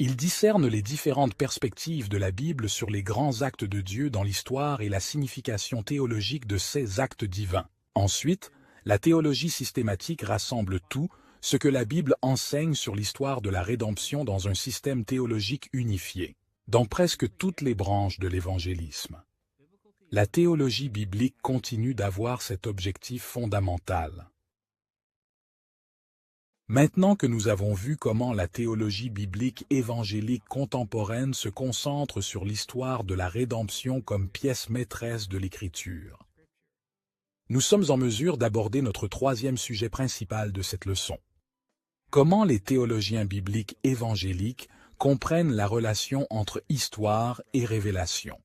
Ils discernent les différentes perspectives de la Bible sur les grands actes de Dieu dans l'histoire et la signification théologique de ces actes divins. Ensuite, la théologie systématique rassemble tout ce que la Bible enseigne sur l'histoire de la rédemption dans un système théologique unifié, dans presque toutes les branches de l'évangélisme. La théologie biblique continue d'avoir cet objectif fondamental. Maintenant que nous avons vu comment la théologie biblique évangélique contemporaine se concentre sur l'histoire de la rédemption comme pièce maîtresse de l'Écriture, nous sommes en mesure d'aborder notre troisième sujet principal de cette leçon. Comment les théologiens bibliques évangéliques comprennent la relation entre histoire et révélation.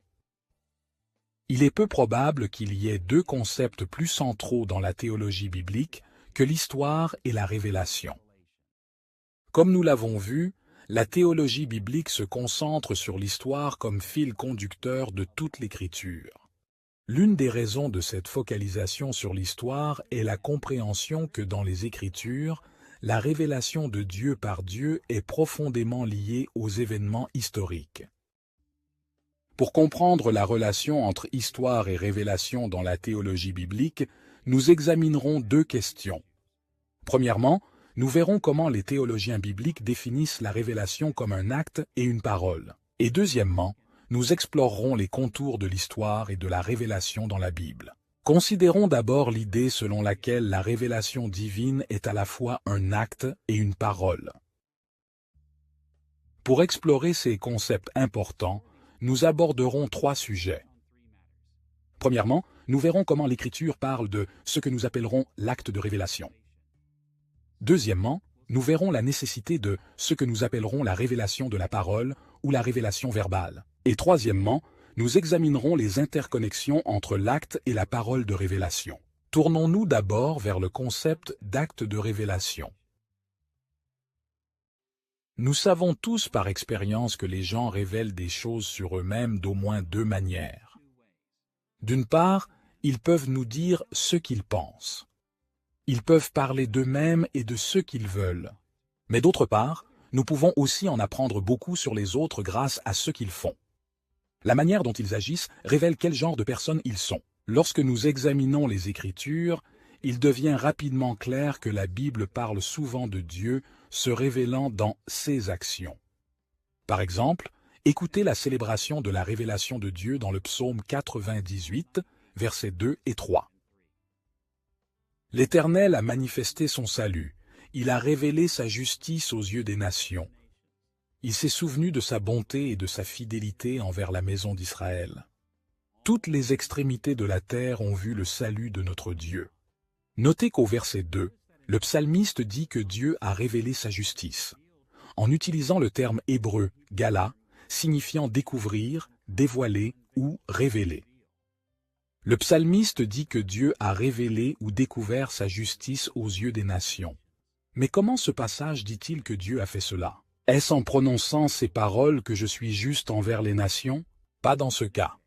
Il est peu probable qu'il y ait deux concepts plus centraux dans la théologie biblique que l'histoire et la révélation. Comme nous l'avons vu, la théologie biblique se concentre sur l'histoire comme fil conducteur de toute l'Écriture. L'une des raisons de cette focalisation sur l'histoire est la compréhension que dans les Écritures, la révélation de Dieu par Dieu est profondément liée aux événements historiques. Pour comprendre la relation entre histoire et révélation dans la théologie biblique, nous examinerons deux questions. Premièrement, nous verrons comment les théologiens bibliques définissent la révélation comme un acte et une parole. Et deuxièmement, nous explorerons les contours de l'histoire et de la révélation dans la Bible. Considérons d'abord l'idée selon laquelle la révélation divine est à la fois un acte et une parole. Pour explorer ces concepts importants, nous aborderons trois sujets. Premièrement, nous verrons comment l'Écriture parle de ce que nous appellerons l'acte de révélation. Deuxièmement, nous verrons la nécessité de ce que nous appellerons la révélation de la parole ou la révélation verbale. Et troisièmement, nous examinerons les interconnexions entre l'acte et la parole de révélation. Tournons-nous d'abord vers le concept d'acte de révélation. Nous savons tous par expérience que les gens révèlent des choses sur eux-mêmes d'au moins deux manières. D'une part, ils peuvent nous dire ce qu'ils pensent. Ils peuvent parler d'eux-mêmes et de ce qu'ils veulent. Mais d'autre part, nous pouvons aussi en apprendre beaucoup sur les autres grâce à ce qu'ils font. La manière dont ils agissent révèle quel genre de personnes ils sont. Lorsque nous examinons les Écritures, il devient rapidement clair que la Bible parle souvent de Dieu se révélant dans ses actions. Par exemple, écoutez la célébration de la révélation de Dieu dans le psaume 98, versets 2 et 3. L'Éternel a manifesté son salut, il a révélé sa justice aux yeux des nations. Il s'est souvenu de sa bonté et de sa fidélité envers la maison d'Israël. Toutes les extrémités de la terre ont vu le salut de notre Dieu. Notez qu'au verset 2, le psalmiste dit que Dieu a révélé sa justice, en utilisant le terme hébreu « gala », signifiant découvrir, dévoiler ou révéler. Le psalmiste dit que Dieu a révélé ou découvert sa justice aux yeux des nations. Mais comment ce passage dit-il que Dieu a fait cela? Est-ce en prononçant ces paroles que je suis juste envers les nations? Pas dans ce cas.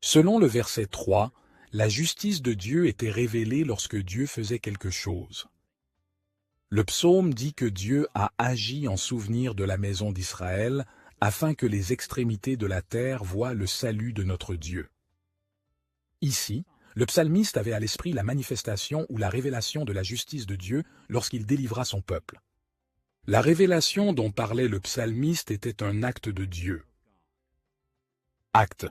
Selon le verset 3, la justice de Dieu était révélée lorsque Dieu faisait quelque chose. Le psaume dit que Dieu a agi en souvenir de la maison d'Israël afin que les extrémités de la terre voient le salut de notre Dieu. Ici, le psalmiste avait à l'esprit la manifestation ou la révélation de la justice de Dieu lorsqu'il délivra son peuple. La révélation dont parlait le psalmiste était un acte de Dieu. Acte.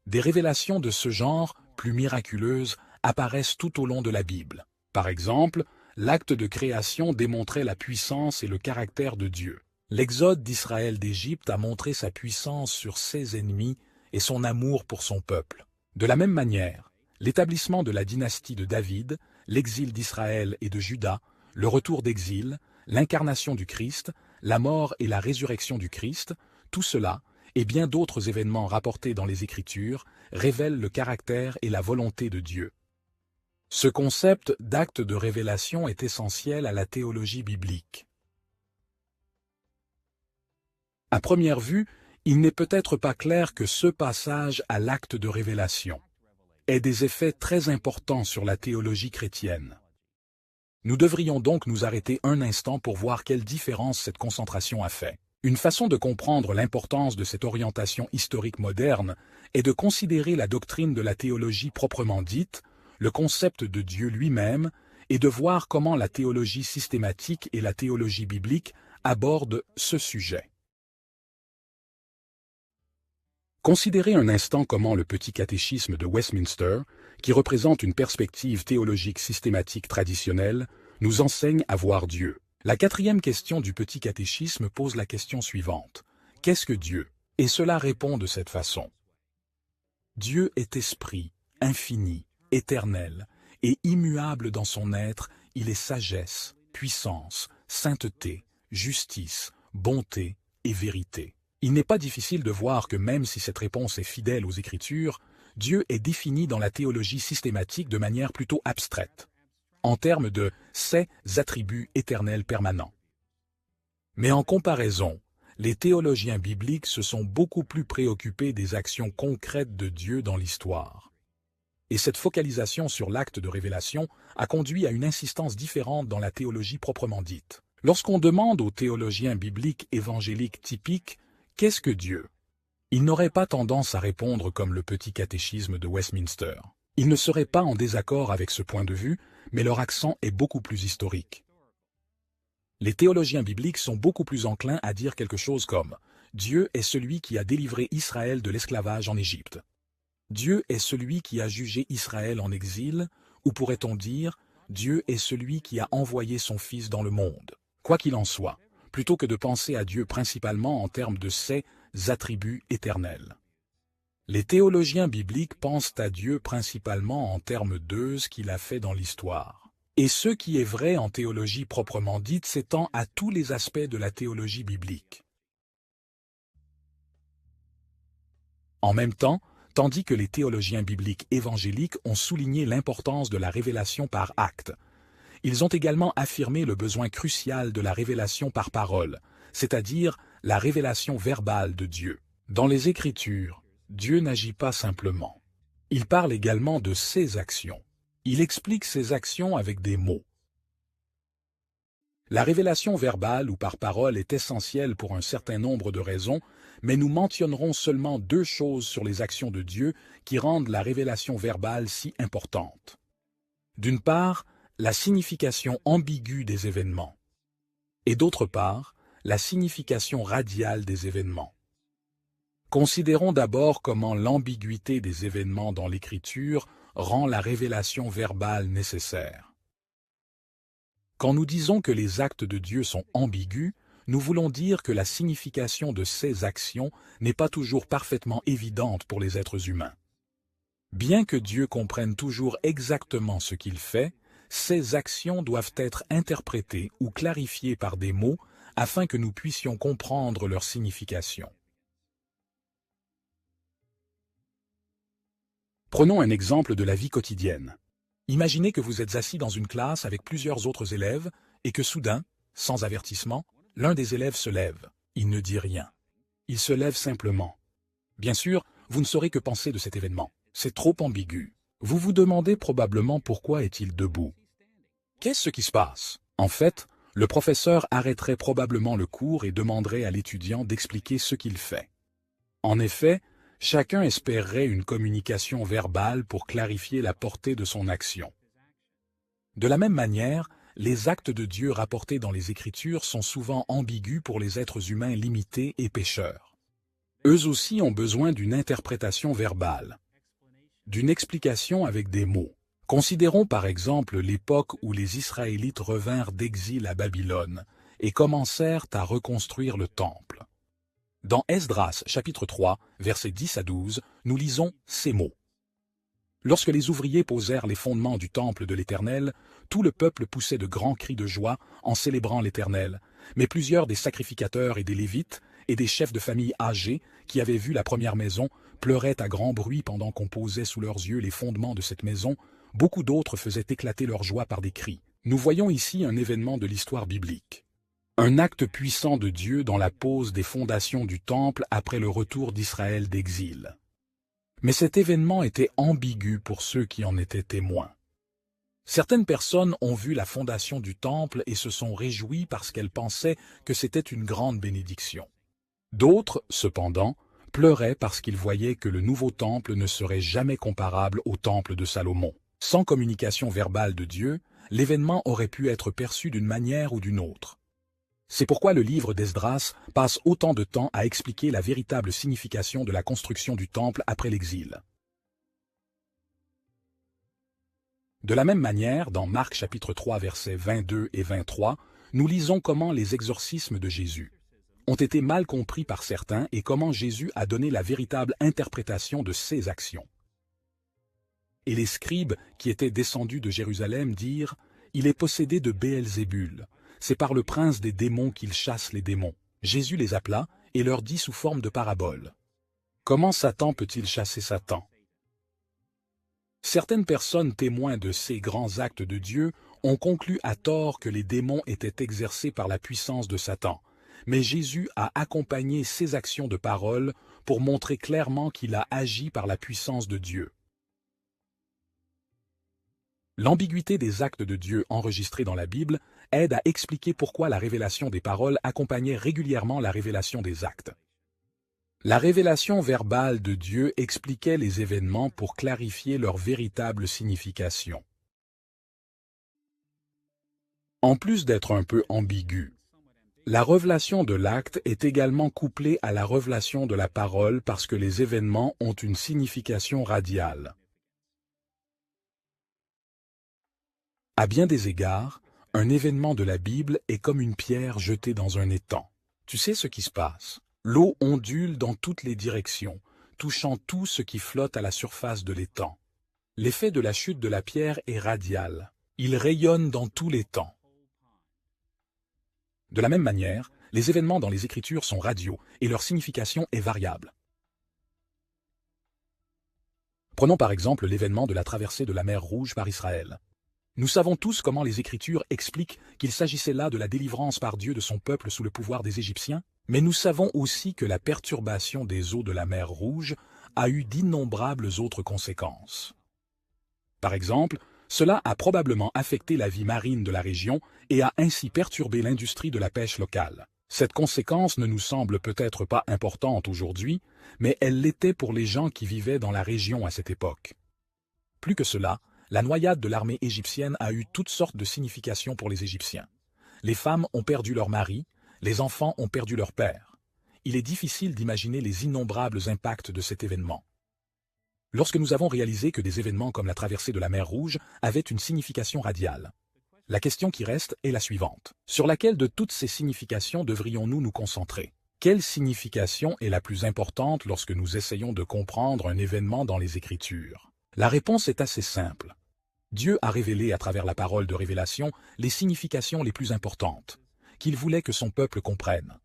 Des révélations de ce genre, plus miraculeuses, apparaissent tout au long de la Bible. Par exemple, l'acte de création démontrait la puissance et le caractère de Dieu. L'exode d'Israël d'Égypte a montré sa puissance sur ses ennemis et son amour pour son peuple. De la même manière, l'établissement de la dynastie de David, l'exil d'Israël et de Juda, le retour d'exil, l'incarnation du Christ, la mort et la résurrection du Christ, tout cela, et bien d'autres événements rapportés dans les Écritures, révèlent le caractère et la volonté de Dieu. Ce concept d'acte de révélation est essentiel à la théologie biblique. À première vue, il n'est peut-être pas clair que ce passage à l'acte de révélation ait des effets très importants sur la théologie chrétienne. Nous devrions donc nous arrêter un instant pour voir quelle différence cette concentration a fait. Une façon de comprendre l'importance de cette orientation historique moderne est de considérer la doctrine de la théologie proprement dite, le concept de Dieu lui-même, et de voir comment la théologie systématique et la théologie biblique abordent ce sujet. Considérez un instant comment le petit catéchisme de Westminster, qui représente une perspective théologique systématique traditionnelle, nous enseigne à voir Dieu. La 4e question du petit catéchisme pose la question suivante. Qu'est-ce que Dieu? Et cela répond de cette façon. Dieu est esprit, infini, éternel, et immuable dans son être, il est sagesse, puissance, sainteté, justice, bonté et vérité. Il n'est pas difficile de voir que même si cette réponse est fidèle aux Écritures, Dieu est défini dans la théologie systématique de manière plutôt abstraite, en termes de ses attributs éternels permanents. Mais en comparaison, les théologiens bibliques se sont beaucoup plus préoccupés des actions concrètes de Dieu dans l'histoire. Et cette focalisation sur l'acte de révélation a conduit à une insistance différente dans la théologie proprement dite. Lorsqu'on demande aux théologiens bibliques évangéliques typiques « Qu'est-ce que Dieu ?» ils n'auraient pas tendance à répondre comme le petit catéchisme de Westminster. Ils ne seraient pas en désaccord avec ce point de vue, mais leur accent est beaucoup plus historique. Les théologiens bibliques sont beaucoup plus enclins à dire quelque chose comme « Dieu est celui qui a délivré Israël de l'esclavage en Égypte ». Dieu est celui qui a jugé Israël en exil, ou pourrait-on dire « Dieu est celui qui a envoyé son Fils dans le monde ». Quoi qu'il en soit, plutôt que de penser à Dieu principalement en termes de ses attributs éternels. Les théologiens bibliques pensent à Dieu principalement en termes de ce qu'il a fait dans l'histoire. Et ce qui est vrai en théologie proprement dite s'étend à tous les aspects de la théologie biblique. En même temps, tandis que les théologiens bibliques évangéliques ont souligné l'importance de la révélation par acte. Ils ont également affirmé le besoin crucial de la révélation par parole, c'est-à-dire la révélation verbale de Dieu. Dans les Écritures, Dieu n'agit pas simplement. Il parle également de ses actions. Il explique ses actions avec des mots. La révélation verbale ou par parole est essentielle pour un certain nombre de raisons, mais nous mentionnerons seulement 2 choses sur les actions de Dieu qui rendent la révélation verbale si importante. D'une part, la signification ambiguë des événements, et d'autre part, la signification radiale des événements. Considérons d'abord comment l'ambiguïté des événements dans l'Écriture rend la révélation verbale nécessaire. Quand nous disons que les actes de Dieu sont ambigus, nous voulons dire que la signification de ses actions n'est pas toujours parfaitement évidente pour les êtres humains. Bien que Dieu comprenne toujours exactement ce qu'il fait, ses actions doivent être interprétées ou clarifiées par des mots afin que nous puissions comprendre leur signification. Prenons un exemple de la vie quotidienne. Imaginez que vous êtes assis dans une classe avec plusieurs autres élèves et que soudain, sans avertissement, l'un des élèves se lève. Il ne dit rien. Il se lève simplement. Bien sûr, vous ne saurez que penser de cet événement. C'est trop ambigu. Vous vous demandez probablement pourquoi est-il debout. Qu'est-ce qui se passe? En fait, le professeur arrêterait probablement le cours et demanderait à l'étudiant d'expliquer ce qu'il fait. En effet, chacun espérerait une communication verbale pour clarifier la portée de son action. De la même manière, les actes de Dieu rapportés dans les Écritures sont souvent ambigus pour les êtres humains limités et pécheurs. Eux aussi ont besoin d'une interprétation verbale, d'une explication avec des mots. Considérons par exemple l'époque où les Israélites revinrent d'exil à Babylone et commencèrent à reconstruire le temple. Dans Esdras, chapitre 3, versets 10 à 12, nous lisons ces mots. Lorsque les ouvriers posèrent les fondements du temple de l'Éternel, tout le peuple poussait de grands cris de joie en célébrant l'Éternel, mais plusieurs des sacrificateurs et des Lévites et des chefs de famille âgés qui avaient vu la première maison pleuraient à grand bruit pendant qu'on posait sous leurs yeux les fondements de cette maison. Beaucoup d'autres faisaient éclater leur joie par des cris. Nous voyons ici un événement de l'histoire biblique. Un acte puissant de Dieu dans la pose des fondations du temple après le retour d'Israël d'exil. Mais cet événement était ambigu pour ceux qui en étaient témoins. Certaines personnes ont vu la fondation du temple et se sont réjouies parce qu'elles pensaient que c'était une grande bénédiction. D'autres, cependant, pleuraient parce qu'ils voyaient que le nouveau temple ne serait jamais comparable au temple de Salomon. Sans communication verbale de Dieu, l'événement aurait pu être perçu d'une manière ou d'une autre. C'est pourquoi le livre d'Esdras passe autant de temps à expliquer la véritable signification de la construction du temple après l'exil. De la même manière, dans Marc chapitre 3 versets 22 et 23, nous lisons comment les exorcismes de Jésus ont été mal compris par certains et comment Jésus a donné la véritable interprétation de ses actions. Et les scribes qui étaient descendus de Jérusalem dirent « Il est possédé de Béelzébul, c'est par le prince des démons qu'il chasse les démons. » Jésus les appela et leur dit sous forme de parabole « Comment Satan peut-il chasser Satan ?» Certaines personnes témoins de ces grands actes de Dieu ont conclu à tort que les démons étaient exercés par la puissance de Satan, mais Jésus a accompagné ses actions de parole pour montrer clairement qu'il a agi par la puissance de Dieu. L'ambiguïté des actes de Dieu enregistrés dans la Bible aide à expliquer pourquoi la révélation des paroles accompagnait régulièrement la révélation des actes. La révélation verbale de Dieu expliquait les événements pour clarifier leur véritable signification. En plus d'être un peu ambiguë, la révélation de l'acte est également couplée à la révélation de la parole parce que les événements ont une signification radiale. À bien des égards, un événement de la Bible est comme une pierre jetée dans un étang. Tu sais ce qui se passe. L'eau ondule dans toutes les directions, touchant tout ce qui flotte à la surface de l'étang. L'effet de la chute de la pierre est radial. Il rayonne dans tout l'étang. De la même manière, les événements dans les Écritures sont radiaux et leur signification est variable. Prenons par exemple l'événement de la traversée de la mer Rouge par Israël. Nous savons tous comment les Écritures expliquent qu'il s'agissait là de la délivrance par Dieu de son peuple sous le pouvoir des Égyptiens, mais nous savons aussi que la perturbation des eaux de la mer Rouge a eu d'innombrables autres conséquences. Par exemple, cela a probablement affecté la vie marine de la région et a ainsi perturbé l'industrie de la pêche locale. Cette conséquence ne nous semble peut-être pas importante aujourd'hui, mais elle l'était pour les gens qui vivaient dans la région à cette époque. Plus que cela, la noyade de l'armée égyptienne a eu toutes sortes de significations pour les Égyptiens. Les femmes ont perdu leur mari, les enfants ont perdu leur père. Il est difficile d'imaginer les innombrables impacts de cet événement. Lorsque nous avons réalisé que des événements comme la traversée de la mer Rouge avaient une signification radiale, la question qui reste est la suivante. Sur laquelle de toutes ces significations devrions-nous nous concentrer? Quelle signification est la plus importante lorsque nous essayons de comprendre un événement dans les Écritures? La réponse est assez simple. Dieu a révélé à travers la parole de révélation les significations les plus importantes, qu'il voulait que son peuple comprenne.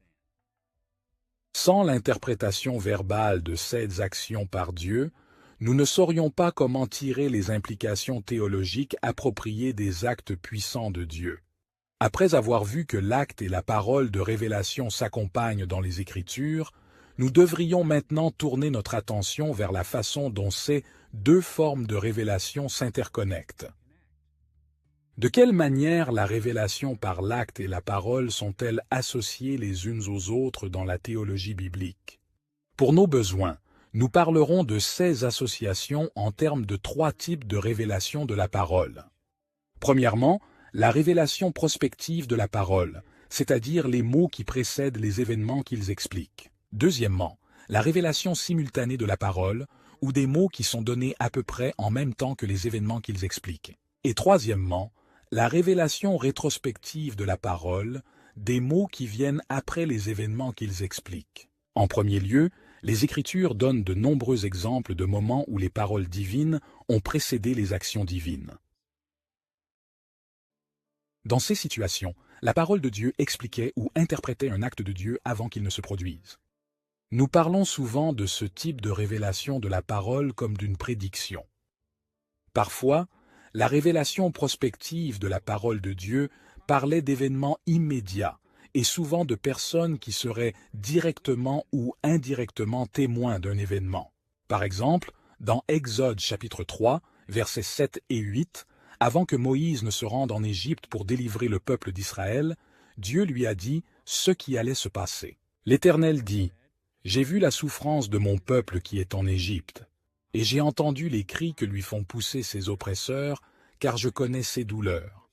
Sans l'interprétation verbale de ces actions par Dieu, nous ne saurions pas comment tirer les implications théologiques appropriées des actes puissants de Dieu. Après avoir vu que l'acte et la parole de révélation s'accompagnent dans les Écritures, nous devrions maintenant tourner notre attention vers la façon dont ces deux formes de révélation s'interconnectent. De quelle manière la révélation par l'acte et la parole sont-elles associées les unes aux autres dans la théologie biblique? Pour nos besoins, nous parlerons de ces associations en termes de trois types de révélation de la parole. Premièrement, la révélation prospective de la parole, c'est-à-dire les mots qui précèdent les événements qu'ils expliquent. Deuxièmement, la révélation simultanée de la parole, ou des mots qui sont donnés à peu près en même temps que les événements qu'ils expliquent. Et troisièmement, la révélation rétrospective de la parole, des mots qui viennent après les événements qu'ils expliquent. En premier lieu, les Écritures donnent de nombreux exemples de moments où les paroles divines ont précédé les actions divines. Dans ces situations, la parole de Dieu expliquait ou interprétait un acte de Dieu avant qu'il ne se produise. Nous parlons souvent de ce type de révélation de la parole comme d'une prédiction. Parfois, la révélation prospective de la parole de Dieu parlait d'événements immédiats et souvent de personnes qui seraient directement ou indirectement témoins d'un événement. Par exemple, dans Exode chapitre 3, versets 7 et 8, avant que Moïse ne se rende en Égypte pour délivrer le peuple d'Israël, Dieu lui a dit ce qui allait se passer. L'Éternel dit : « J'ai vu la souffrance de mon peuple qui est en Égypte, et j'ai entendu les cris que lui font pousser ses oppresseurs, car je connais ses douleurs.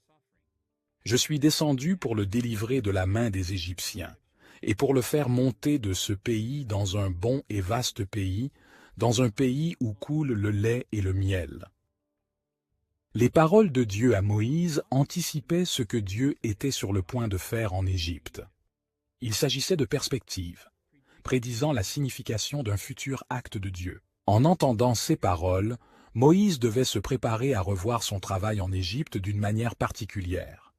Je suis descendu pour le délivrer de la main des Égyptiens, et pour le faire monter de ce pays dans un bon et vaste pays, dans un pays où coule le lait et le miel. » Les paroles de Dieu à Moïse anticipaient ce que Dieu était sur le point de faire en Égypte. Il s'agissait de perspectives, prédisant la signification d'un futur acte de Dieu. En entendant ces paroles, Moïse devait se préparer à revoir son travail en Égypte d'une manière particulière.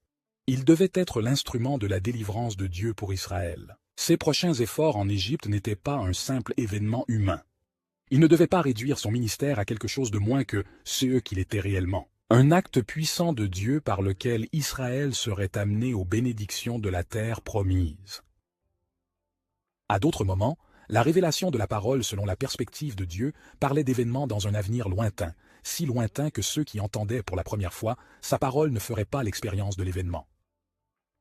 Il devait être l'instrument de la délivrance de Dieu pour Israël. Ses prochains efforts en Égypte n'étaient pas un simple événement humain. Il ne devait pas réduire son ministère à quelque chose de moins que ce qu'il était réellement. Un acte puissant de Dieu par lequel Israël serait amené aux bénédictions de la terre promise. À d'autres moments, la révélation de la parole selon la perspective de Dieu parlait d'événements dans un avenir lointain, si lointain que ceux qui entendaient pour la première fois sa parole ne feraient pas l'expérience de l'événement.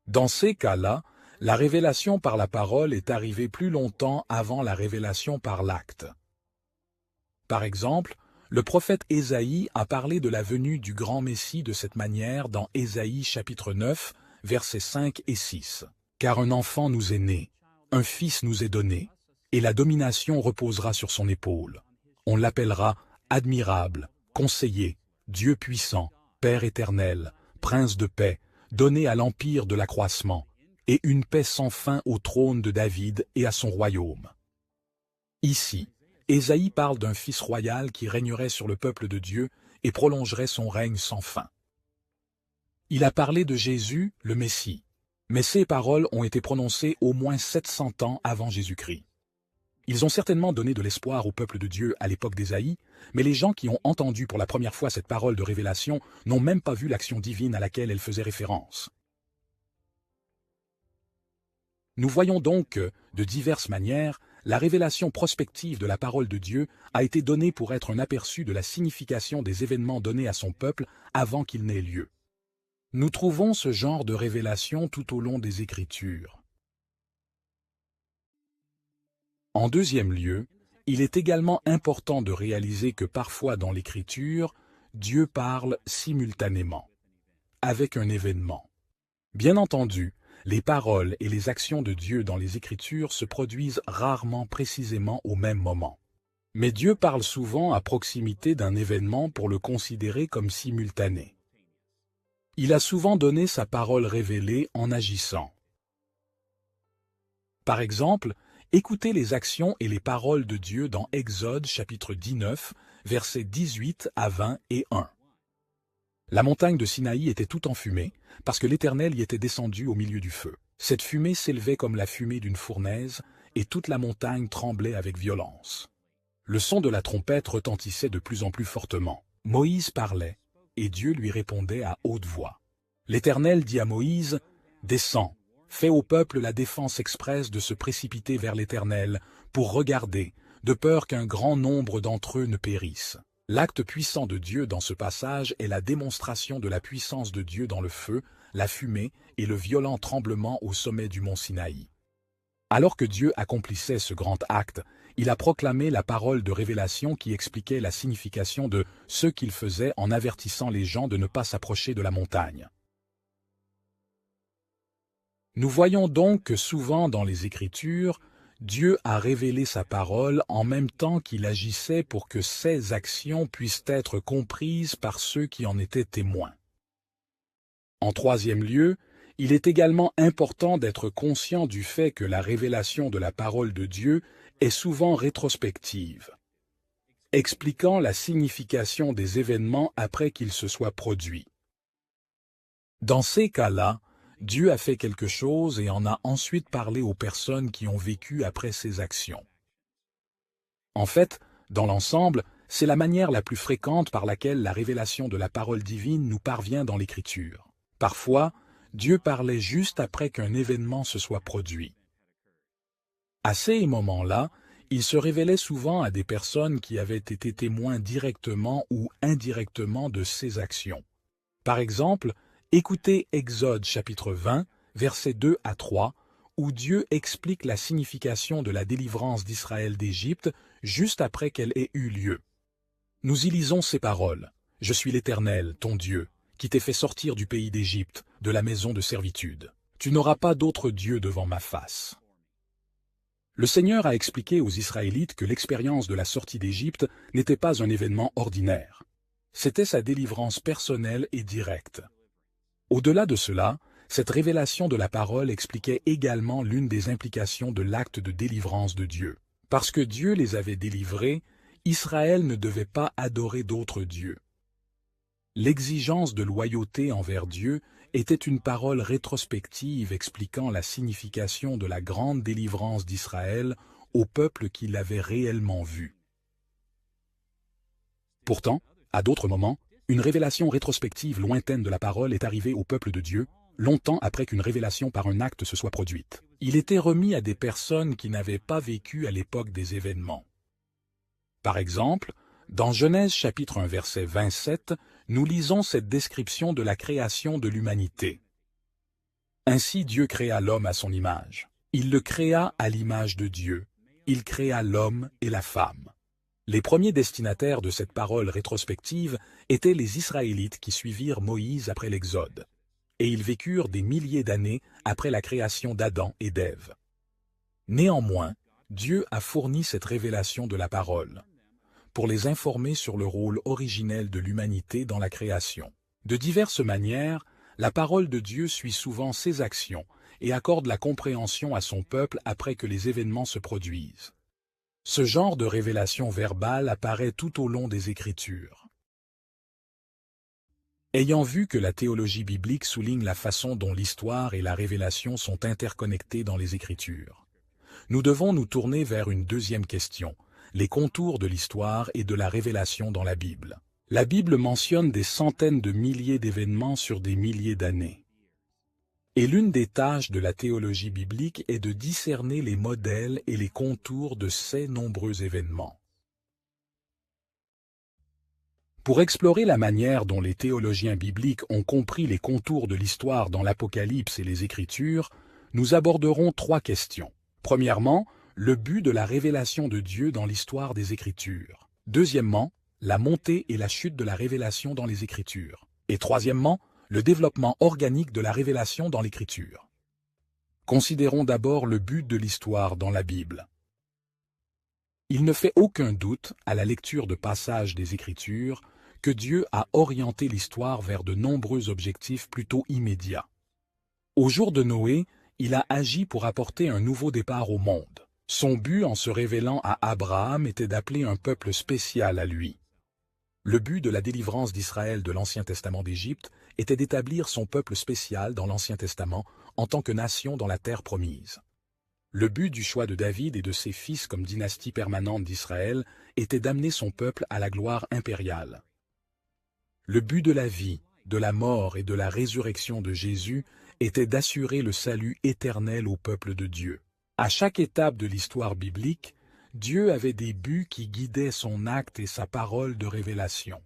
Dans ces cas-là, la révélation par la parole est arrivée plus longtemps avant la révélation par l'acte. Par exemple, le prophète Ésaïe a parlé de la venue du grand Messie de cette manière dans Ésaïe chapitre 9, versets 5 et 6. « Car un enfant nous est né, un fils nous est donné, et la domination reposera sur son épaule. On l'appellera admirable, conseiller, Dieu puissant, Père éternel, Prince de paix, donné à l'empire de l'accroissement, et une paix sans fin au trône de David et à son royaume. » Ici, Ésaïe parle d'un fils royal qui régnerait sur le peuple de Dieu et prolongerait son règne sans fin. Il a parlé de Jésus, le Messie, mais ces paroles ont été prononcées au moins 700 ans avant Jésus-Christ. Ils ont certainement donné de l'espoir au peuple de Dieu à l'époque d'Ésaïe, mais les gens qui ont entendu pour la première fois cette parole de révélation n'ont même pas vu l'action divine à laquelle elle faisait référence. Nous voyons donc que, de diverses manières, la révélation prospective de la parole de Dieu a été donnée pour être un aperçu de la signification des événements donnés à son peuple avant qu'ils n'aient lieu. Nous trouvons ce genre de révélation tout au long des Écritures. En deuxième lieu, il est également important de réaliser que parfois dans l'Écriture, Dieu parle simultanément, avec un événement. Bien entendu, les paroles et les actions de Dieu dans les Écritures se produisent rarement précisément au même moment. Mais Dieu parle souvent à proximité d'un événement pour le considérer comme simultané. Il a souvent donné sa parole révélée en agissant. Par exemple, écoutez les actions et les paroles de Dieu dans Exode chapitre 19, versets 18 à 20 et 1. La montagne de Sinaï était toute en fumée, parce que l'Éternel y était descendu au milieu du feu. Cette fumée s'élevait comme la fumée d'une fournaise, et toute la montagne tremblait avec violence. Le son de la trompette retentissait de plus en plus fortement. Moïse parlait, et Dieu lui répondait à haute voix. L'Éternel dit à Moïse, « Descends, fais au peuple la défense expresse de se précipiter vers l'Éternel, pour regarder, de peur qu'un grand nombre d'entre eux ne périssent. » L'acte puissant de Dieu dans ce passage est la démonstration de la puissance de Dieu dans le feu, la fumée et le violent tremblement au sommet du mont Sinaï. Alors que Dieu accomplissait ce grand acte, il a proclamé la parole de révélation qui expliquait la signification de ce qu'il faisait en avertissant les gens de ne pas s'approcher de la montagne. Nous voyons donc que souvent dans les Écritures, Dieu a révélé sa parole en même temps qu'il agissait pour que ses actions puissent être comprises par ceux qui en étaient témoins. En troisième lieu, il est également important d'être conscient du fait que la révélation de la parole de Dieu est souvent rétrospective, expliquant la signification des événements après qu'ils se soient produits. Dans ces cas-là, Dieu a fait quelque chose et en a ensuite parlé aux personnes qui ont vécu après ses actions. En fait, dans l'ensemble, c'est la manière la plus fréquente par laquelle la révélation de la parole divine nous parvient dans l'Écriture. Parfois, Dieu parlait juste après qu'un événement se soit produit. À ces moments-là, il se révélait souvent à des personnes qui avaient été témoins directement ou indirectement de ses actions. Par exemple, écoutez Exode chapitre 20, versets 2 à 3, où Dieu explique la signification de la délivrance d'Israël d'Égypte juste après qu'elle ait eu lieu. Nous y lisons ces paroles. « Je suis l'Éternel, ton Dieu, qui t'ai fait sortir du pays d'Égypte, de la maison de servitude. Tu n'auras pas d'autre Dieu devant ma face. » Le Seigneur a expliqué aux Israélites que l'expérience de la sortie d'Égypte n'était pas un événement ordinaire. C'était sa délivrance personnelle et directe. Au-delà de cela, cette révélation de la parole expliquait également l'une des implications de l'acte de délivrance de Dieu. Parce que Dieu les avait délivrés, Israël ne devait pas adorer d'autres dieux. L'exigence de loyauté envers Dieu était une parole rétrospective expliquant la signification de la grande délivrance d'Israël au peuple qui l'avait réellement vu. Pourtant, à d'autres moments, une révélation rétrospective lointaine de la parole est arrivée au peuple de Dieu, longtemps après qu'une révélation par un acte se soit produite. Il était remis à des personnes qui n'avaient pas vécu à l'époque des événements. Par exemple, dans Genèse chapitre 1 verset 27, nous lisons cette description de la création de l'humanité. Ainsi Dieu créa l'homme à son image. Il le créa à l'image de Dieu. Il créa l'homme et la femme. Les premiers destinataires de cette parole rétrospective étaient les Israélites qui suivirent Moïse après l'Exode. Et ils vécurent des milliers d'années après la création d'Adam et d'Ève. Néanmoins, Dieu a fourni cette révélation de la parole pour les informer sur le rôle originel de l'humanité dans la création. De diverses manières, la parole de Dieu suit souvent ses actions et accorde la compréhension à son peuple après que les événements se produisent. Ce genre de révélation verbale apparaît tout au long des Écritures. Ayant vu que la théologie biblique souligne la façon dont l'histoire et la révélation sont interconnectées dans les Écritures, nous devons nous tourner vers une deuxième question, les contours de l'histoire et de la révélation dans la Bible. La Bible mentionne des centaines de milliers d'événements sur des milliers d'années. Et l'une des tâches de la théologie biblique est de discerner les modèles et les contours de ces nombreux événements. Pour explorer la manière dont les théologiens bibliques ont compris les contours de l'histoire dans l'Apocalypse et les Écritures, nous aborderons 3 questions. Premièrement, le but de la révélation de Dieu dans l'histoire des Écritures. Deuxièmement, la montée et la chute de la révélation dans les Écritures. Et troisièmement, le développement organique de la révélation dans l'Écriture. Considérons d'abord le but de l'histoire dans la Bible. Il ne fait aucun doute, à la lecture de passages des Écritures, que Dieu a orienté l'histoire vers de nombreux objectifs plutôt immédiats. Au jour de Noé, il a agi pour apporter un nouveau départ au monde. Son but en se révélant à Abraham était d'appeler un peuple spécial à lui. Le but de la délivrance d'Israël de l'Ancien Testament d'Égypte était d'établir son peuple spécial dans l'Ancien Testament en tant que nation dans la terre promise. Le but du choix de David et de ses fils comme dynastie permanente d'Israël était d'amener son peuple à la gloire impériale. Le but de la vie, de la mort et de la résurrection de Jésus était d'assurer le salut éternel au peuple de Dieu. À chaque étape de l'histoire biblique, Dieu avait des buts qui guidaient son acte et sa parole de révélation.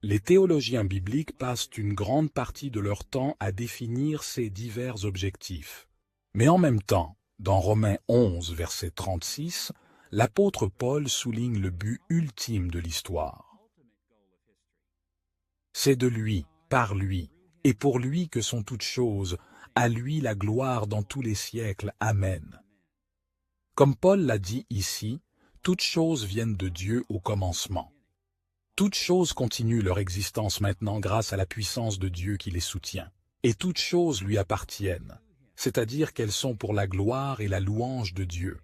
Les théologiens bibliques passent une grande partie de leur temps à définir ces divers objectifs. Mais en même temps, dans Romains 11, verset 36, l'apôtre Paul souligne le but ultime de l'histoire. C'est de lui, par lui, et pour lui que sont toutes choses, à lui la gloire dans tous les siècles. Amen. Comme Paul l'a dit ici, toutes choses viennent de Dieu au commencement. Toutes choses continuent leur existence maintenant grâce à la puissance de Dieu qui les soutient. Et toutes choses lui appartiennent, c'est-à-dire qu'elles sont pour la gloire et la louange de Dieu.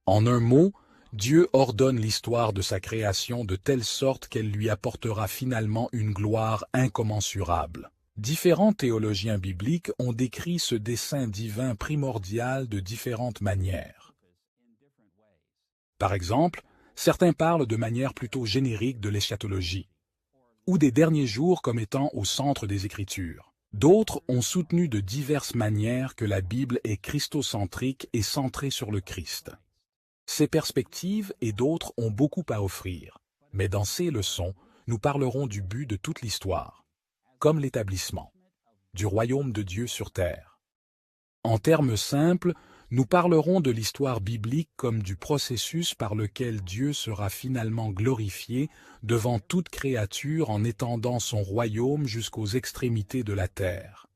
En un mot, Dieu ordonne l'histoire de sa création de telle sorte qu'elle lui apportera finalement une gloire incommensurable. Différents théologiens bibliques ont décrit ce dessein divin primordial de différentes manières. Par exemple, certains parlent de manière plutôt générique de l'eschatologie, ou des derniers jours comme étant au centre des Écritures. D'autres ont soutenu de diverses manières que la Bible est christocentrique et centrée sur le Christ. Ces perspectives et d'autres ont beaucoup à offrir, mais dans ces leçons, nous parlerons du but de toute l'histoire, comme l'établissement du royaume de Dieu sur terre. En termes simples, nous parlerons de l'histoire biblique comme du processus par lequel Dieu sera finalement glorifié devant toute créature en étendant son royaume jusqu'aux extrémités de la terre.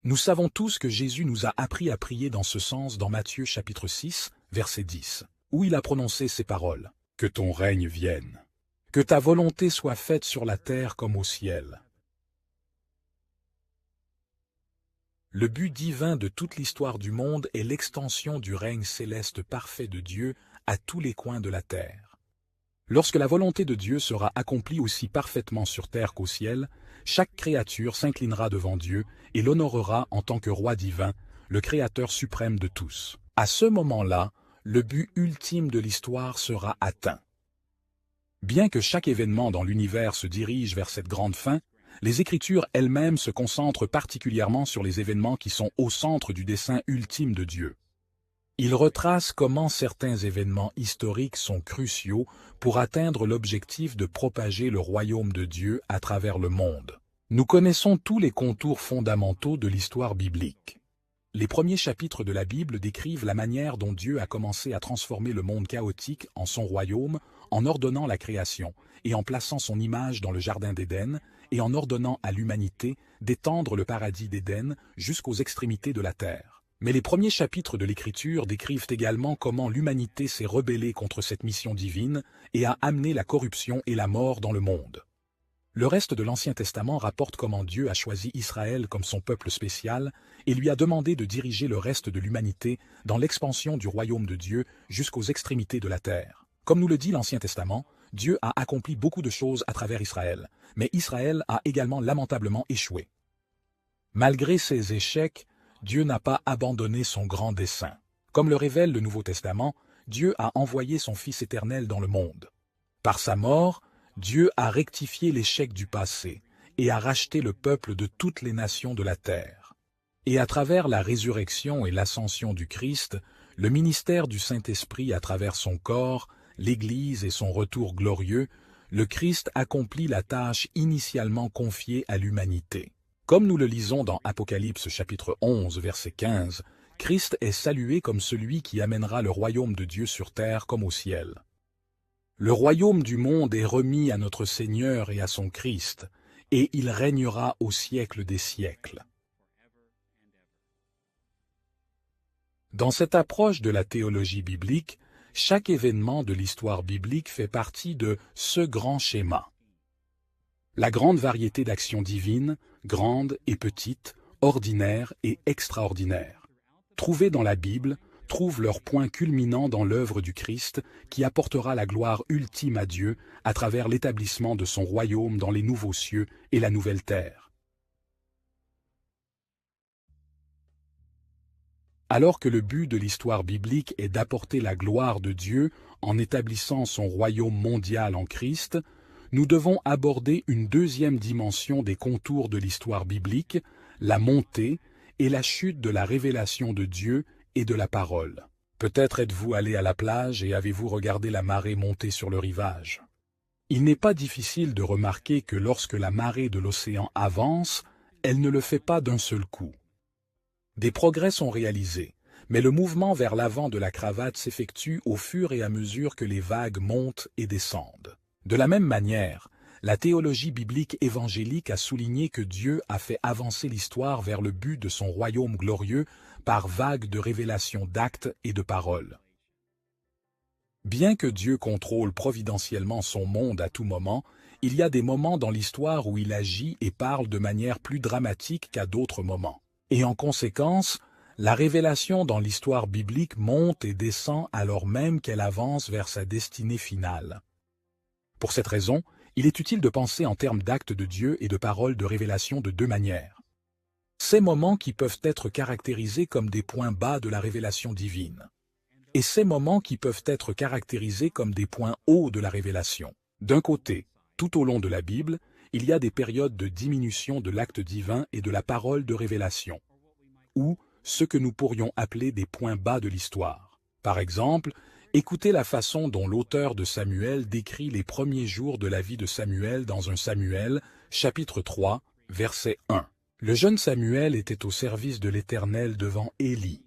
Nous savons tous que Jésus nous a appris à prier dans ce sens dans Matthieu chapitre 6, verset 10, où il a prononcé ces paroles. « Que ton règne vienne, que ta volonté soit faite sur la terre comme au ciel. » Le but divin de toute l'histoire du monde est l'extension du règne céleste parfait de Dieu à tous les coins de la terre. Lorsque la volonté de Dieu sera accomplie aussi parfaitement sur terre qu'au ciel, chaque créature s'inclinera devant Dieu et l'honorera en tant que roi divin, le Créateur suprême de tous. À ce moment-là, le but ultime de l'histoire sera atteint. Bien que chaque événement dans l'univers se dirige vers cette grande fin, les Écritures elles-mêmes se concentrent particulièrement sur les événements qui sont au centre du dessein ultime de Dieu. Ils retracent comment certains événements historiques sont cruciaux pour atteindre l'objectif de propager le royaume de Dieu à travers le monde. Nous connaissons tous les contours fondamentaux de l'histoire biblique. Les premiers chapitres de la Bible décrivent la manière dont Dieu a commencé à transformer le monde chaotique en son royaume en ordonnant la création et en plaçant son image dans le jardin d'Éden et en ordonnant à l'humanité d'étendre le paradis d'Éden jusqu'aux extrémités de la terre. Mais les premiers chapitres de l'Écriture décrivent également comment l'humanité s'est rebellée contre cette mission divine et a amené la corruption et la mort dans le monde. Le reste de l'Ancien Testament rapporte comment Dieu a choisi Israël comme son peuple spécial et lui a demandé de diriger le reste de l'humanité dans l'expansion du royaume de Dieu jusqu'aux extrémités de la terre. Comme nous le dit l'Ancien Testament, Dieu a accompli beaucoup de choses à travers Israël, mais Israël a également lamentablement échoué. Malgré ces échecs, Dieu n'a pas abandonné son grand dessein. Comme le révèle le Nouveau Testament, Dieu a envoyé son Fils éternel dans le monde. Par sa mort, Dieu a rectifié l'échec du passé et a racheté le peuple de toutes les nations de la terre. Et à travers la résurrection et l'ascension du Christ, le ministère du Saint-Esprit à travers son corps, l'Église et son retour glorieux, le Christ accomplit la tâche initialement confiée à l'humanité. Comme nous le lisons dans Apocalypse chapitre 11, verset 15, Christ est salué comme celui qui amènera le royaume de Dieu sur terre comme au ciel. Le royaume du monde est remis à notre Seigneur et à son Christ, et il régnera au siècle des siècles. Dans cette approche de la théologie biblique, chaque événement de l'histoire biblique fait partie de ce grand schéma. La grande variété d'actions divines, grandes et petites, ordinaires et extraordinaires, trouvées dans la Bible, trouvent leur point culminant dans l'œuvre du Christ qui apportera la gloire ultime à Dieu à travers l'établissement de son royaume dans les nouveaux cieux et la nouvelle terre. Alors que le but de l'histoire biblique est d'apporter la gloire de Dieu en établissant son royaume mondial en Christ, nous devons aborder une deuxième dimension des contours de l'histoire biblique, la montée et la chute de la révélation de Dieu et de la parole. Peut-être êtes-vous allé à la plage et avez-vous regardé la marée monter sur le rivage. Il n'est pas difficile de remarquer que lorsque la marée de l'océan avance, elle ne le fait pas d'un seul coup. Des progrès sont réalisés, mais le mouvement vers l'avant de la cravate s'effectue au fur et à mesure que les vagues montent et descendent. De la même manière, la théologie biblique évangélique a souligné que Dieu a fait avancer l'histoire vers le but de son royaume glorieux par vagues de révélations d'actes et de paroles. Bien que Dieu contrôle providentiellement son monde à tout moment, il y a des moments dans l'histoire où il agit et parle de manière plus dramatique qu'à d'autres moments. Et en conséquence, la révélation dans l'histoire biblique monte et descend alors même qu'elle avance vers sa destinée finale. Pour cette raison, il est utile de penser en termes d'actes de Dieu et de paroles de révélation de deux manières. Ces moments qui peuvent être caractérisés comme des points bas de la révélation divine, et ces moments qui peuvent être caractérisés comme des points hauts de la révélation. D'un côté, tout au long de la Bible, il y a des périodes de diminution de l'acte divin et de la parole de révélation, ou ce que nous pourrions appeler des points bas de l'histoire. Par exemple, écoutez la façon dont l'auteur de Samuel décrit les premiers jours de la vie de Samuel dans 1 Samuel, chapitre 3, verset 1. Le jeune Samuel était au service de l'Éternel devant Élie.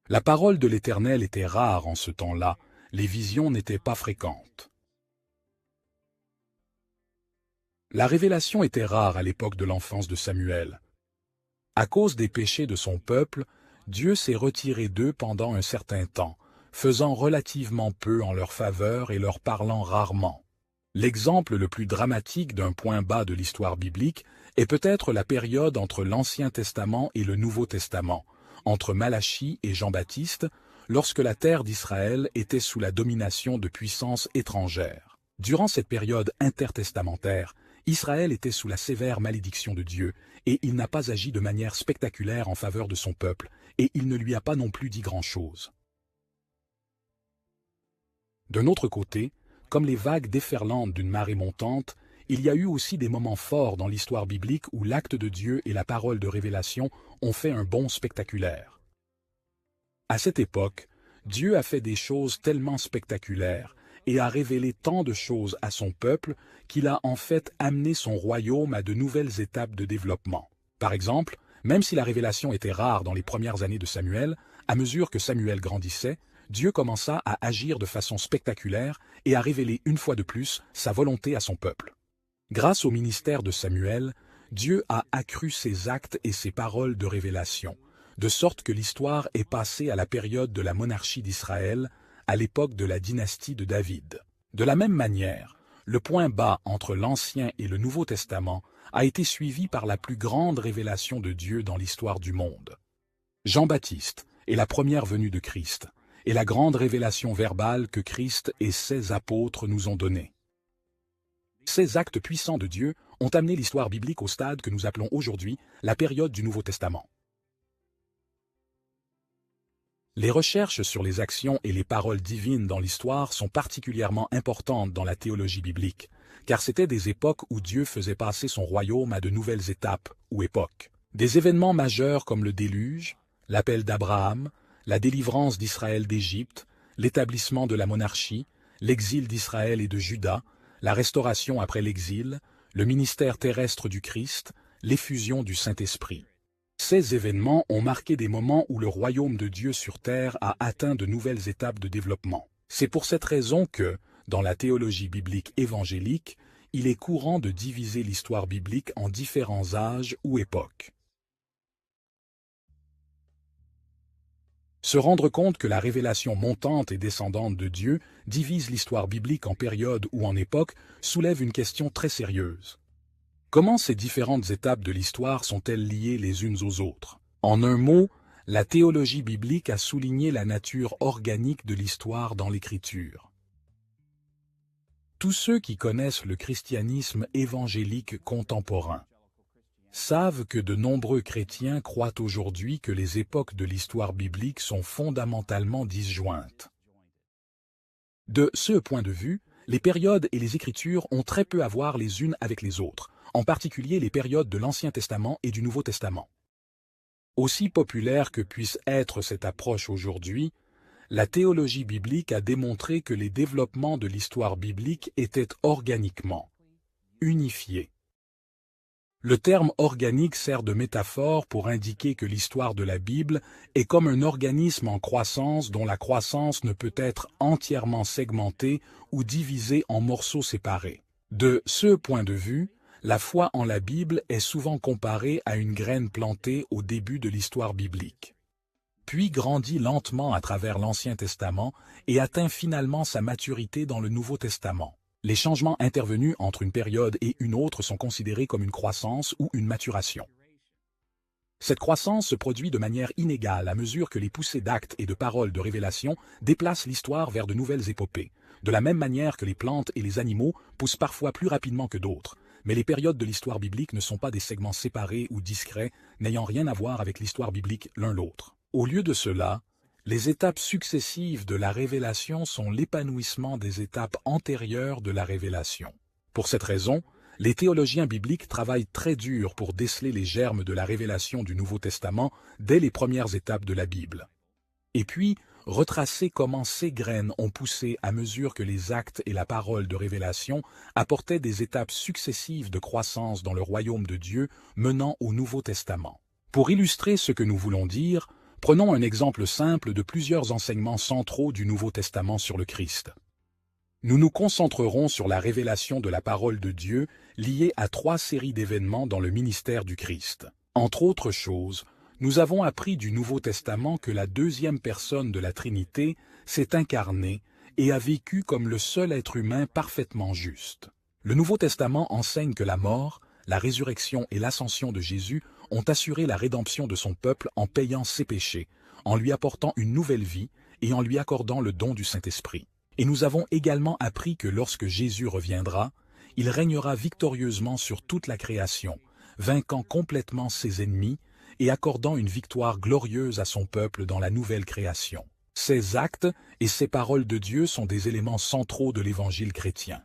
La parole de l'Éternel était rare en ce temps-là, les visions n'étaient pas fréquentes. La révélation était rare à l'époque de l'enfance de Samuel. À cause des péchés de son peuple, Dieu s'est retiré d'eux pendant un certain temps, faisant relativement peu en leur faveur et leur parlant rarement. L'exemple le plus dramatique d'un point bas de l'histoire biblique est peut-être la période entre l'Ancien Testament et le Nouveau Testament, entre Malachie et Jean-Baptiste, lorsque la terre d'Israël était sous la domination de puissances étrangères. Durant cette période intertestamentaire, Israël était sous la sévère malédiction de Dieu, et il n'a pas agi de manière spectaculaire en faveur de son peuple, et il ne lui a pas non plus dit grand-chose. D'un autre côté, comme les vagues déferlantes d'une marée montante, il y a eu aussi des moments forts dans l'histoire biblique où l'acte de Dieu et la parole de révélation ont fait un bond spectaculaire. À cette époque, Dieu a fait des choses tellement spectaculaires et a révélé tant de choses à son peuple qu'il a en fait amené son royaume à de nouvelles étapes de développement. Par exemple, même si la révélation était rare dans les premières années de Samuel, à mesure que Samuel grandissait, Dieu commença à agir de façon spectaculaire et à révéler une fois de plus sa volonté à son peuple. Grâce au ministère de Samuel, Dieu a accru ses actes et ses paroles de révélation, de sorte que l'histoire est passée à la période de la monarchie d'Israël, à l'époque de la dynastie de David. De la même manière, le point bas entre l'Ancien et le Nouveau Testament a été suivi par la plus grande révélation de Dieu dans l'histoire du monde. Jean-Baptiste est la première venue de Christ, et la grande révélation verbale que Christ et ses apôtres nous ont donnée. Ces actes puissants de Dieu ont amené l'histoire biblique au stade que nous appelons aujourd'hui la période du Nouveau Testament. Les recherches sur les actions et les paroles divines dans l'histoire sont particulièrement importantes dans la théologie biblique, car c'étaient des époques où Dieu faisait passer son royaume à de nouvelles étapes ou époques. Des événements majeurs comme le déluge, l'appel d'Abraham, la délivrance d'Israël d'Égypte, l'établissement de la monarchie, l'exil d'Israël et de Juda, la restauration après l'exil, le ministère terrestre du Christ, l'effusion du Saint-Esprit. Ces événements ont marqué des moments où le royaume de Dieu sur terre a atteint de nouvelles étapes de développement. C'est pour cette raison que, dans la théologie biblique évangélique, il est courant de diviser l'histoire biblique en différents âges ou époques. Se rendre compte que la révélation montante et descendante de Dieu divise l'histoire biblique en périodes ou en époques soulève une question très sérieuse. Comment ces différentes étapes de l'histoire sont-elles liées les unes aux autres? En un mot, la théologie biblique a souligné la nature organique de l'histoire dans l'Écriture. Tous ceux qui connaissent le christianisme évangélique contemporain savent que de nombreux chrétiens croient aujourd'hui que les époques de l'histoire biblique sont fondamentalement disjointes. De ce point de vue, les périodes et les Écritures ont très peu à voir les unes avec les autres, en particulier les périodes de l'Ancien Testament et du Nouveau Testament. Aussi populaire que puisse être cette approche aujourd'hui, la théologie biblique a démontré que les développements de l'histoire biblique étaient organiquement unifiés. Le terme organique sert de métaphore pour indiquer que l'histoire de la Bible est comme un organisme en croissance dont la croissance ne peut être entièrement segmentée ou divisée en morceaux séparés. De ce point de vue, la foi en la Bible est souvent comparée à une graine plantée au début de l'histoire biblique, puis grandit lentement à travers l'Ancien Testament et atteint finalement sa maturité dans le Nouveau Testament. Les changements intervenus entre une période et une autre sont considérés comme une croissance ou une maturation. Cette croissance se produit de manière inégale à mesure que les poussées d'actes et de paroles de révélation déplacent l'histoire vers de nouvelles épopées, de la même manière que les plantes et les animaux poussent parfois plus rapidement que d'autres. Mais les périodes de l'histoire biblique ne sont pas des segments séparés ou discrets, n'ayant rien à voir avec l'histoire biblique l'un l'autre. Au lieu de cela, les étapes successives de la révélation sont l'épanouissement des étapes antérieures de la révélation. Pour cette raison, les théologiens bibliques travaillent très dur pour déceler les germes de la révélation du Nouveau Testament dès les premières étapes de la Bible. Et puis, retracer comment ces graines ont poussé à mesure que les actes et la parole de révélation apportaient des étapes successives de croissance dans le royaume de Dieu menant au Nouveau Testament. Pour illustrer ce que nous voulons dire, prenons un exemple simple de plusieurs enseignements centraux du Nouveau Testament sur le Christ. Nous nous concentrerons sur la révélation de la parole de Dieu liée à 3 séries d'événements dans le ministère du Christ. Entre autres choses, nous avons appris du Nouveau Testament que la deuxième personne de la Trinité s'est incarnée et a vécu comme le seul être humain parfaitement juste. Le Nouveau Testament enseigne que la mort, la résurrection et l'ascension de Jésus ont assuré la rédemption de son peuple en payant ses péchés, en lui apportant une nouvelle vie et en lui accordant le don du Saint-Esprit. Et nous avons également appris que lorsque Jésus reviendra, il régnera victorieusement sur toute la création, vainquant complètement ses ennemis et accordant une victoire glorieuse à son peuple dans la nouvelle création. Ces actes et ces paroles de Dieu sont des éléments centraux de l'évangile chrétien.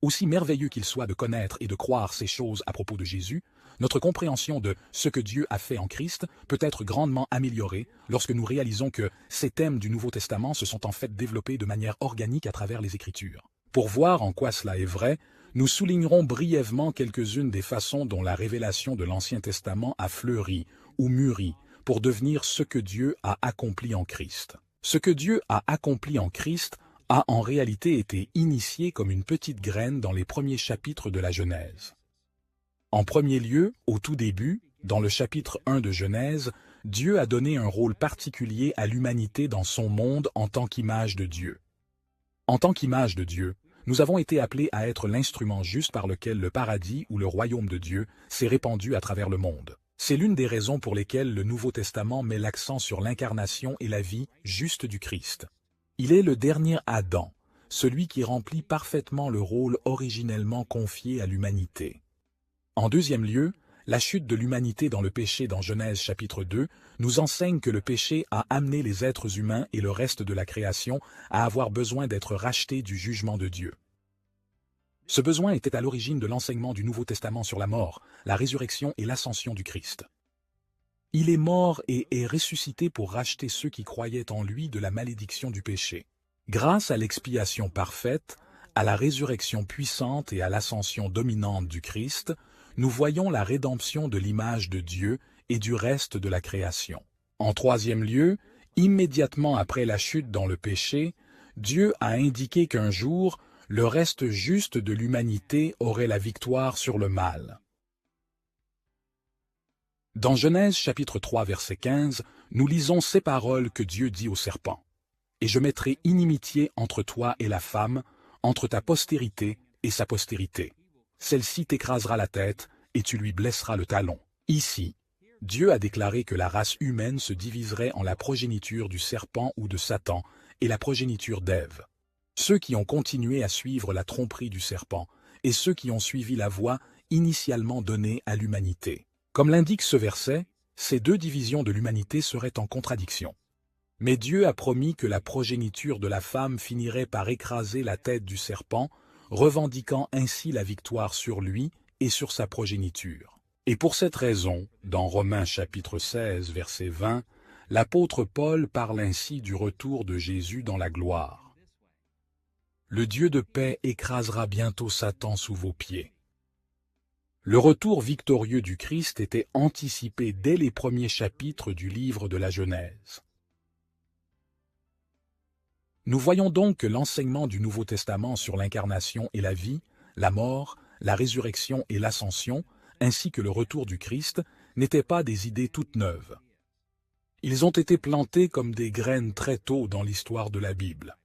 Aussi merveilleux qu'il soit de connaître et de croire ces choses à propos de Jésus, notre compréhension de ce que Dieu a fait en Christ peut être grandement améliorée lorsque nous réalisons que ces thèmes du Nouveau Testament se sont en fait développés de manière organique à travers les Écritures. Pour voir en quoi cela est vrai, nous soulignerons brièvement quelques-unes des façons dont la révélation de l'Ancien Testament a fleuri ou mûri pour devenir ce que Dieu a accompli en Christ. Ce que Dieu a accompli en Christ a en réalité été initié comme une petite graine dans les premiers chapitres de la Genèse. En premier lieu, au tout début, dans le chapitre 1 de Genèse, Dieu a donné un rôle particulier à l'humanité dans son monde en tant qu'image de Dieu. En tant qu'image de Dieu, nous avons été appelés à être l'instrument juste par lequel le paradis ou le royaume de Dieu s'est répandu à travers le monde. C'est l'une des raisons pour lesquelles le Nouveau Testament met l'accent sur l'incarnation et la vie juste du Christ. Il est le dernier Adam, celui qui remplit parfaitement le rôle originellement confié à l'humanité. En deuxième lieu, La chute de l'humanité dans le péché dans Genèse chapitre 2 nous enseigne que le péché a amené les êtres humains et le reste de la création à avoir besoin d'être rachetés du jugement de Dieu. Ce besoin était à l'origine de l'enseignement du Nouveau Testament sur la mort, la résurrection et l'ascension du Christ. Il est mort et est ressuscité pour racheter ceux qui croyaient en lui de la malédiction du péché. Grâce à l'expiation parfaite, à la résurrection puissante et à l'ascension dominante du Christ, nous voyons la rédemption de l'image de Dieu et du reste de la création. En troisième lieu, immédiatement après la chute dans le péché, Dieu a indiqué qu'un jour, le reste juste de l'humanité aurait la victoire sur le mal. Dans Genèse chapitre 3 verset 15, nous lisons ces paroles que Dieu dit au serpent. « Et je mettrai inimitié entre toi et la femme, entre ta postérité et sa postérité. Celle-ci t'écrasera la tête, et tu lui blesseras le talon. » Ici, Dieu a déclaré que la race humaine se diviserait en la progéniture du serpent ou de Satan et la progéniture d'Ève. Ceux qui ont continué à suivre la tromperie du serpent et ceux qui ont suivi la voie initialement donnée à l'humanité. Comme l'indique ce verset, ces deux divisions de l'humanité seraient en contradiction. Mais Dieu a promis que la progéniture de la femme finirait par écraser la tête du serpent, revendiquant ainsi la victoire sur lui et sur sa progéniture. Et pour cette raison, dans Romains chapitre 16, verset 20, l'apôtre Paul parle ainsi du retour de Jésus dans la gloire. « Le Dieu de paix écrasera bientôt Satan sous vos pieds. » Le retour victorieux du Christ était anticipé dès les premiers chapitres du livre de la Genèse. Nous voyons donc que l'enseignement du Nouveau Testament sur l'incarnation et la vie, la mort, la résurrection et l'ascension, ainsi que le retour du Christ, n'étaient pas des idées toutes neuves. Ils ont été plantés comme des graines très tôt dans l'histoire de la Bible.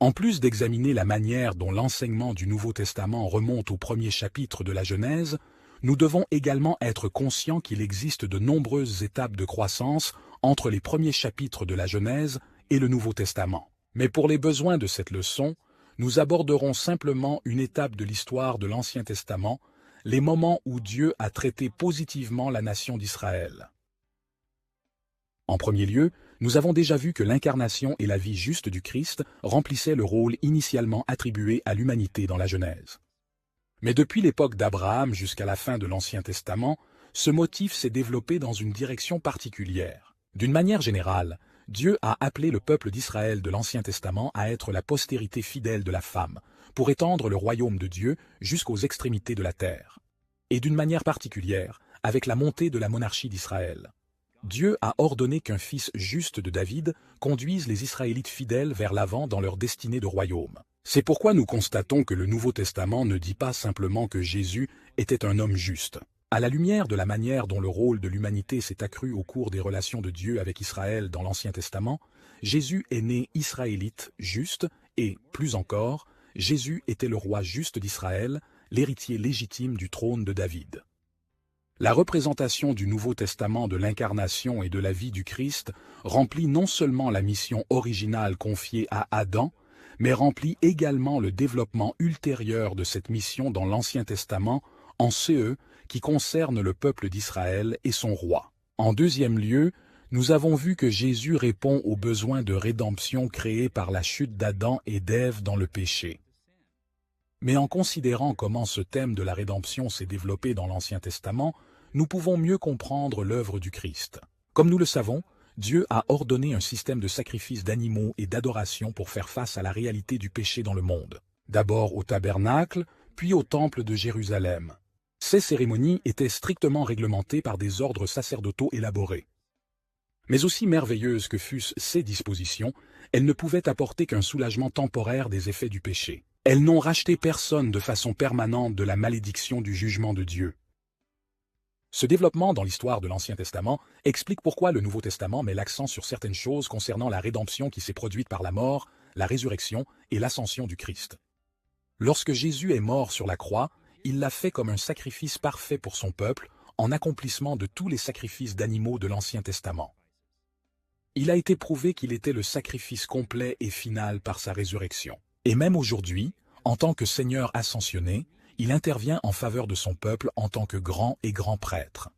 En plus d'examiner la manière dont l'enseignement du Nouveau Testament remonte au premier chapitre de la Genèse, nous devons également être conscients qu'il existe de nombreuses étapes de croissance entre les premiers chapitres de la Genèse et le Nouveau Testament. Mais pour les besoins de cette leçon, nous aborderons simplement une étape de l'histoire de l'Ancien Testament, les moments où Dieu a traité positivement la nation d'Israël. En premier lieu, nous avons déjà vu que l'incarnation et la vie juste du Christ remplissaient le rôle initialement attribué à l'humanité dans la Genèse. Mais depuis l'époque d'Abraham jusqu'à la fin de l'Ancien Testament, ce motif s'est développé dans une direction particulière. D'une manière générale, Dieu a appelé le peuple d'Israël de l'Ancien Testament à être la postérité fidèle de la femme, pour étendre le royaume de Dieu jusqu'aux extrémités de la terre. Et d'une manière particulière, avec la montée de la monarchie d'Israël. Dieu a ordonné qu'un fils juste de David conduise les Israélites fidèles vers l'avant dans leur destinée de royaume. C'est pourquoi nous constatons que le Nouveau Testament ne dit pas simplement que Jésus était un homme juste. À la lumière de la manière dont le rôle de l'humanité s'est accru au cours des relations de Dieu avec Israël dans l'Ancien Testament, Jésus est né israélite juste et, plus encore, Jésus était le roi juste d'Israël, l'héritier légitime du trône de David. La représentation du Nouveau Testament de l'incarnation et de la vie du Christ remplit non seulement la mission originale confiée à Adam, mais remplit également le développement ultérieur de cette mission dans l'Ancien Testament en ce qui concerne le peuple d'Israël et son roi. En deuxième lieu, nous avons vu que Jésus répond aux besoins de rédemption créés par la chute d'Adam et d'Ève dans le péché. Mais en considérant comment ce thème de la rédemption s'est développé dans l'Ancien Testament, nous pouvons mieux comprendre l'œuvre du Christ. Comme nous le savons, Dieu a ordonné un système de sacrifices d'animaux et d'adoration pour faire face à la réalité du péché dans le monde. D'abord au tabernacle, puis au temple de Jérusalem. Ces cérémonies étaient strictement réglementées par des ordres sacerdotaux élaborés. Mais aussi merveilleuses que fussent ces dispositions, elles ne pouvaient apporter qu'un soulagement temporaire des effets du péché. Elles n'ont racheté personne de façon permanente de la malédiction du jugement de Dieu. Ce développement dans l'histoire de l'Ancien Testament explique pourquoi le Nouveau Testament met l'accent sur certaines choses concernant la rédemption qui s'est produite par la mort, la résurrection et l'ascension du Christ. Lorsque Jésus est mort sur la croix, il l'a fait comme un sacrifice parfait pour son peuple, en accomplissement de tous les sacrifices d'animaux de l'Ancien Testament. Il a été prouvé qu'il était le sacrifice complet et final par sa résurrection. Et même aujourd'hui, en tant que Seigneur ascensionné, il intervient en faveur de son peuple en tant que grand et grand prêtre.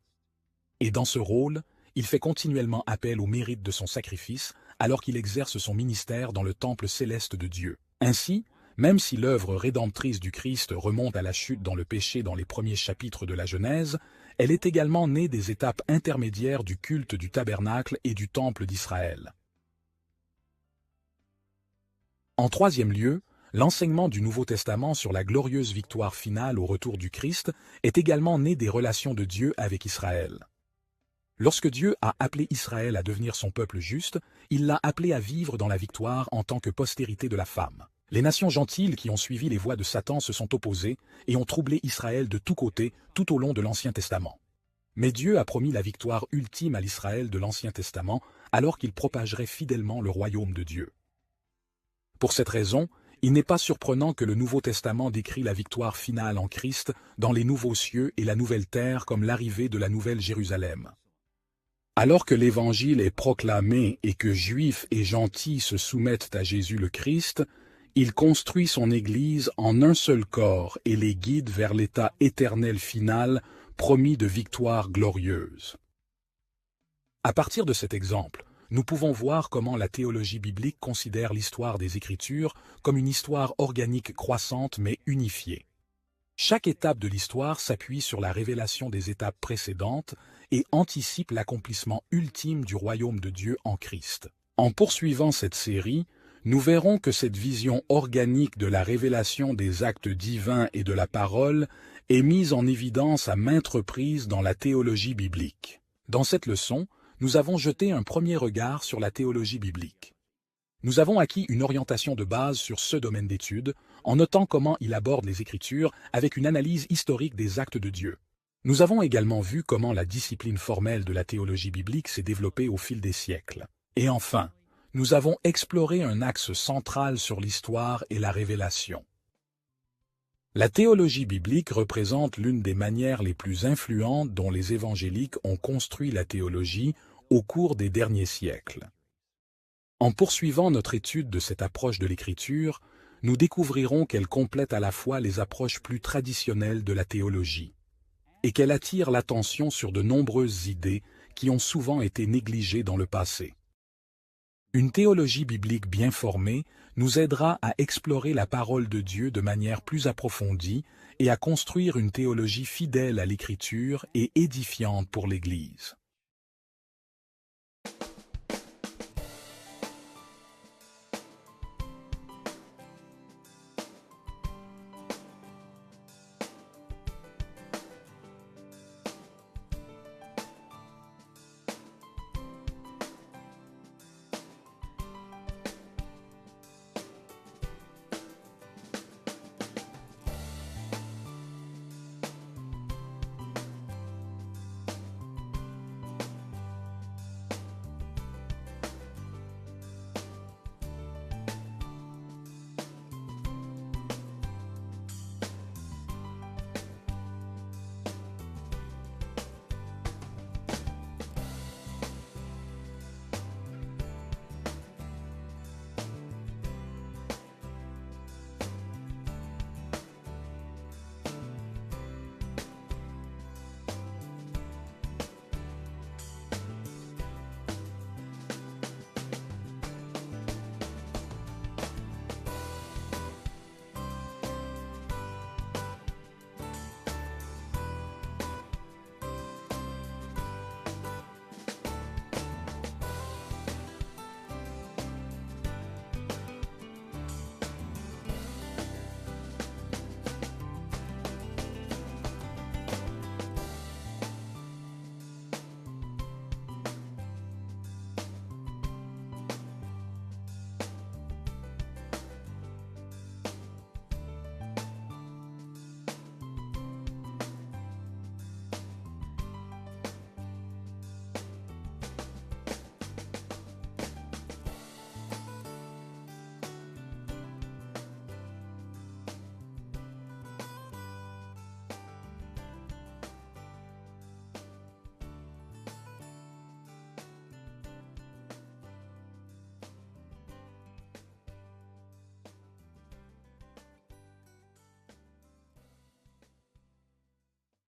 Et dans ce rôle, il fait continuellement appel au mérite de son sacrifice alors qu'il exerce son ministère dans le temple céleste de Dieu. Ainsi, même si l'œuvre rédemptrice du Christ remonte à la chute dans le péché dans les premiers chapitres de la Genèse, elle est également née des étapes intermédiaires du culte du tabernacle et du temple d'Israël. En troisième lieu, l'enseignement du Nouveau Testament sur la glorieuse victoire finale au retour du Christ est également né des relations de Dieu avec Israël. Lorsque Dieu a appelé Israël à devenir son peuple juste, il l'a appelé à vivre dans la victoire en tant que postérité de la femme. Les nations gentiles qui ont suivi les voies de Satan se sont opposées et ont troublé Israël de tous côtés tout au long de l'Ancien Testament. Mais Dieu a promis la victoire ultime à l'Israël de l'Ancien Testament alors qu'il propagerait fidèlement le royaume de Dieu. Pour cette raison, il n'est pas surprenant que le Nouveau Testament décrit la victoire finale en Christ dans les nouveaux cieux et la nouvelle terre comme l'arrivée de la nouvelle Jérusalem. Alors que l'Évangile est proclamé et que Juifs et gentils se soumettent à Jésus le Christ, il construit son Église en un seul corps et les guide vers l'état éternel final promis de victoire glorieuse. À partir de cet exemple, nous pouvons voir comment la théologie biblique considère l'histoire des Écritures comme une histoire organique croissante mais unifiée. Chaque étape de l'histoire s'appuie sur la révélation des étapes précédentes et anticipe l'accomplissement ultime du royaume de Dieu en Christ. En poursuivant cette série, nous verrons que cette vision organique de la révélation des actes divins et de la parole est mise en évidence à maintes reprises dans la théologie biblique. Dans cette leçon, nous avons jeté un premier regard sur la théologie biblique. Nous avons acquis une orientation de base sur ce domaine d'étude, en notant comment il aborde les Écritures avec une analyse historique des actes de Dieu. Nous avons également vu comment la discipline formelle de la théologie biblique s'est développée au fil des siècles. Et enfin, nous avons exploré un axe central sur l'histoire et la révélation. La théologie biblique représente l'une des manières les plus influentes dont les évangéliques ont construit la théologie au cours des derniers siècles. En poursuivant notre étude de cette approche de l'Écriture, nous découvrirons qu'elle complète à la fois les approches plus traditionnelles de la théologie, et qu'elle attire l'attention sur de nombreuses idées qui ont souvent été négligées dans le passé. Une théologie biblique bien formée nous aidera à explorer la parole de Dieu de manière plus approfondie et à construire une théologie fidèle à l'Écriture et édifiante pour l'Église.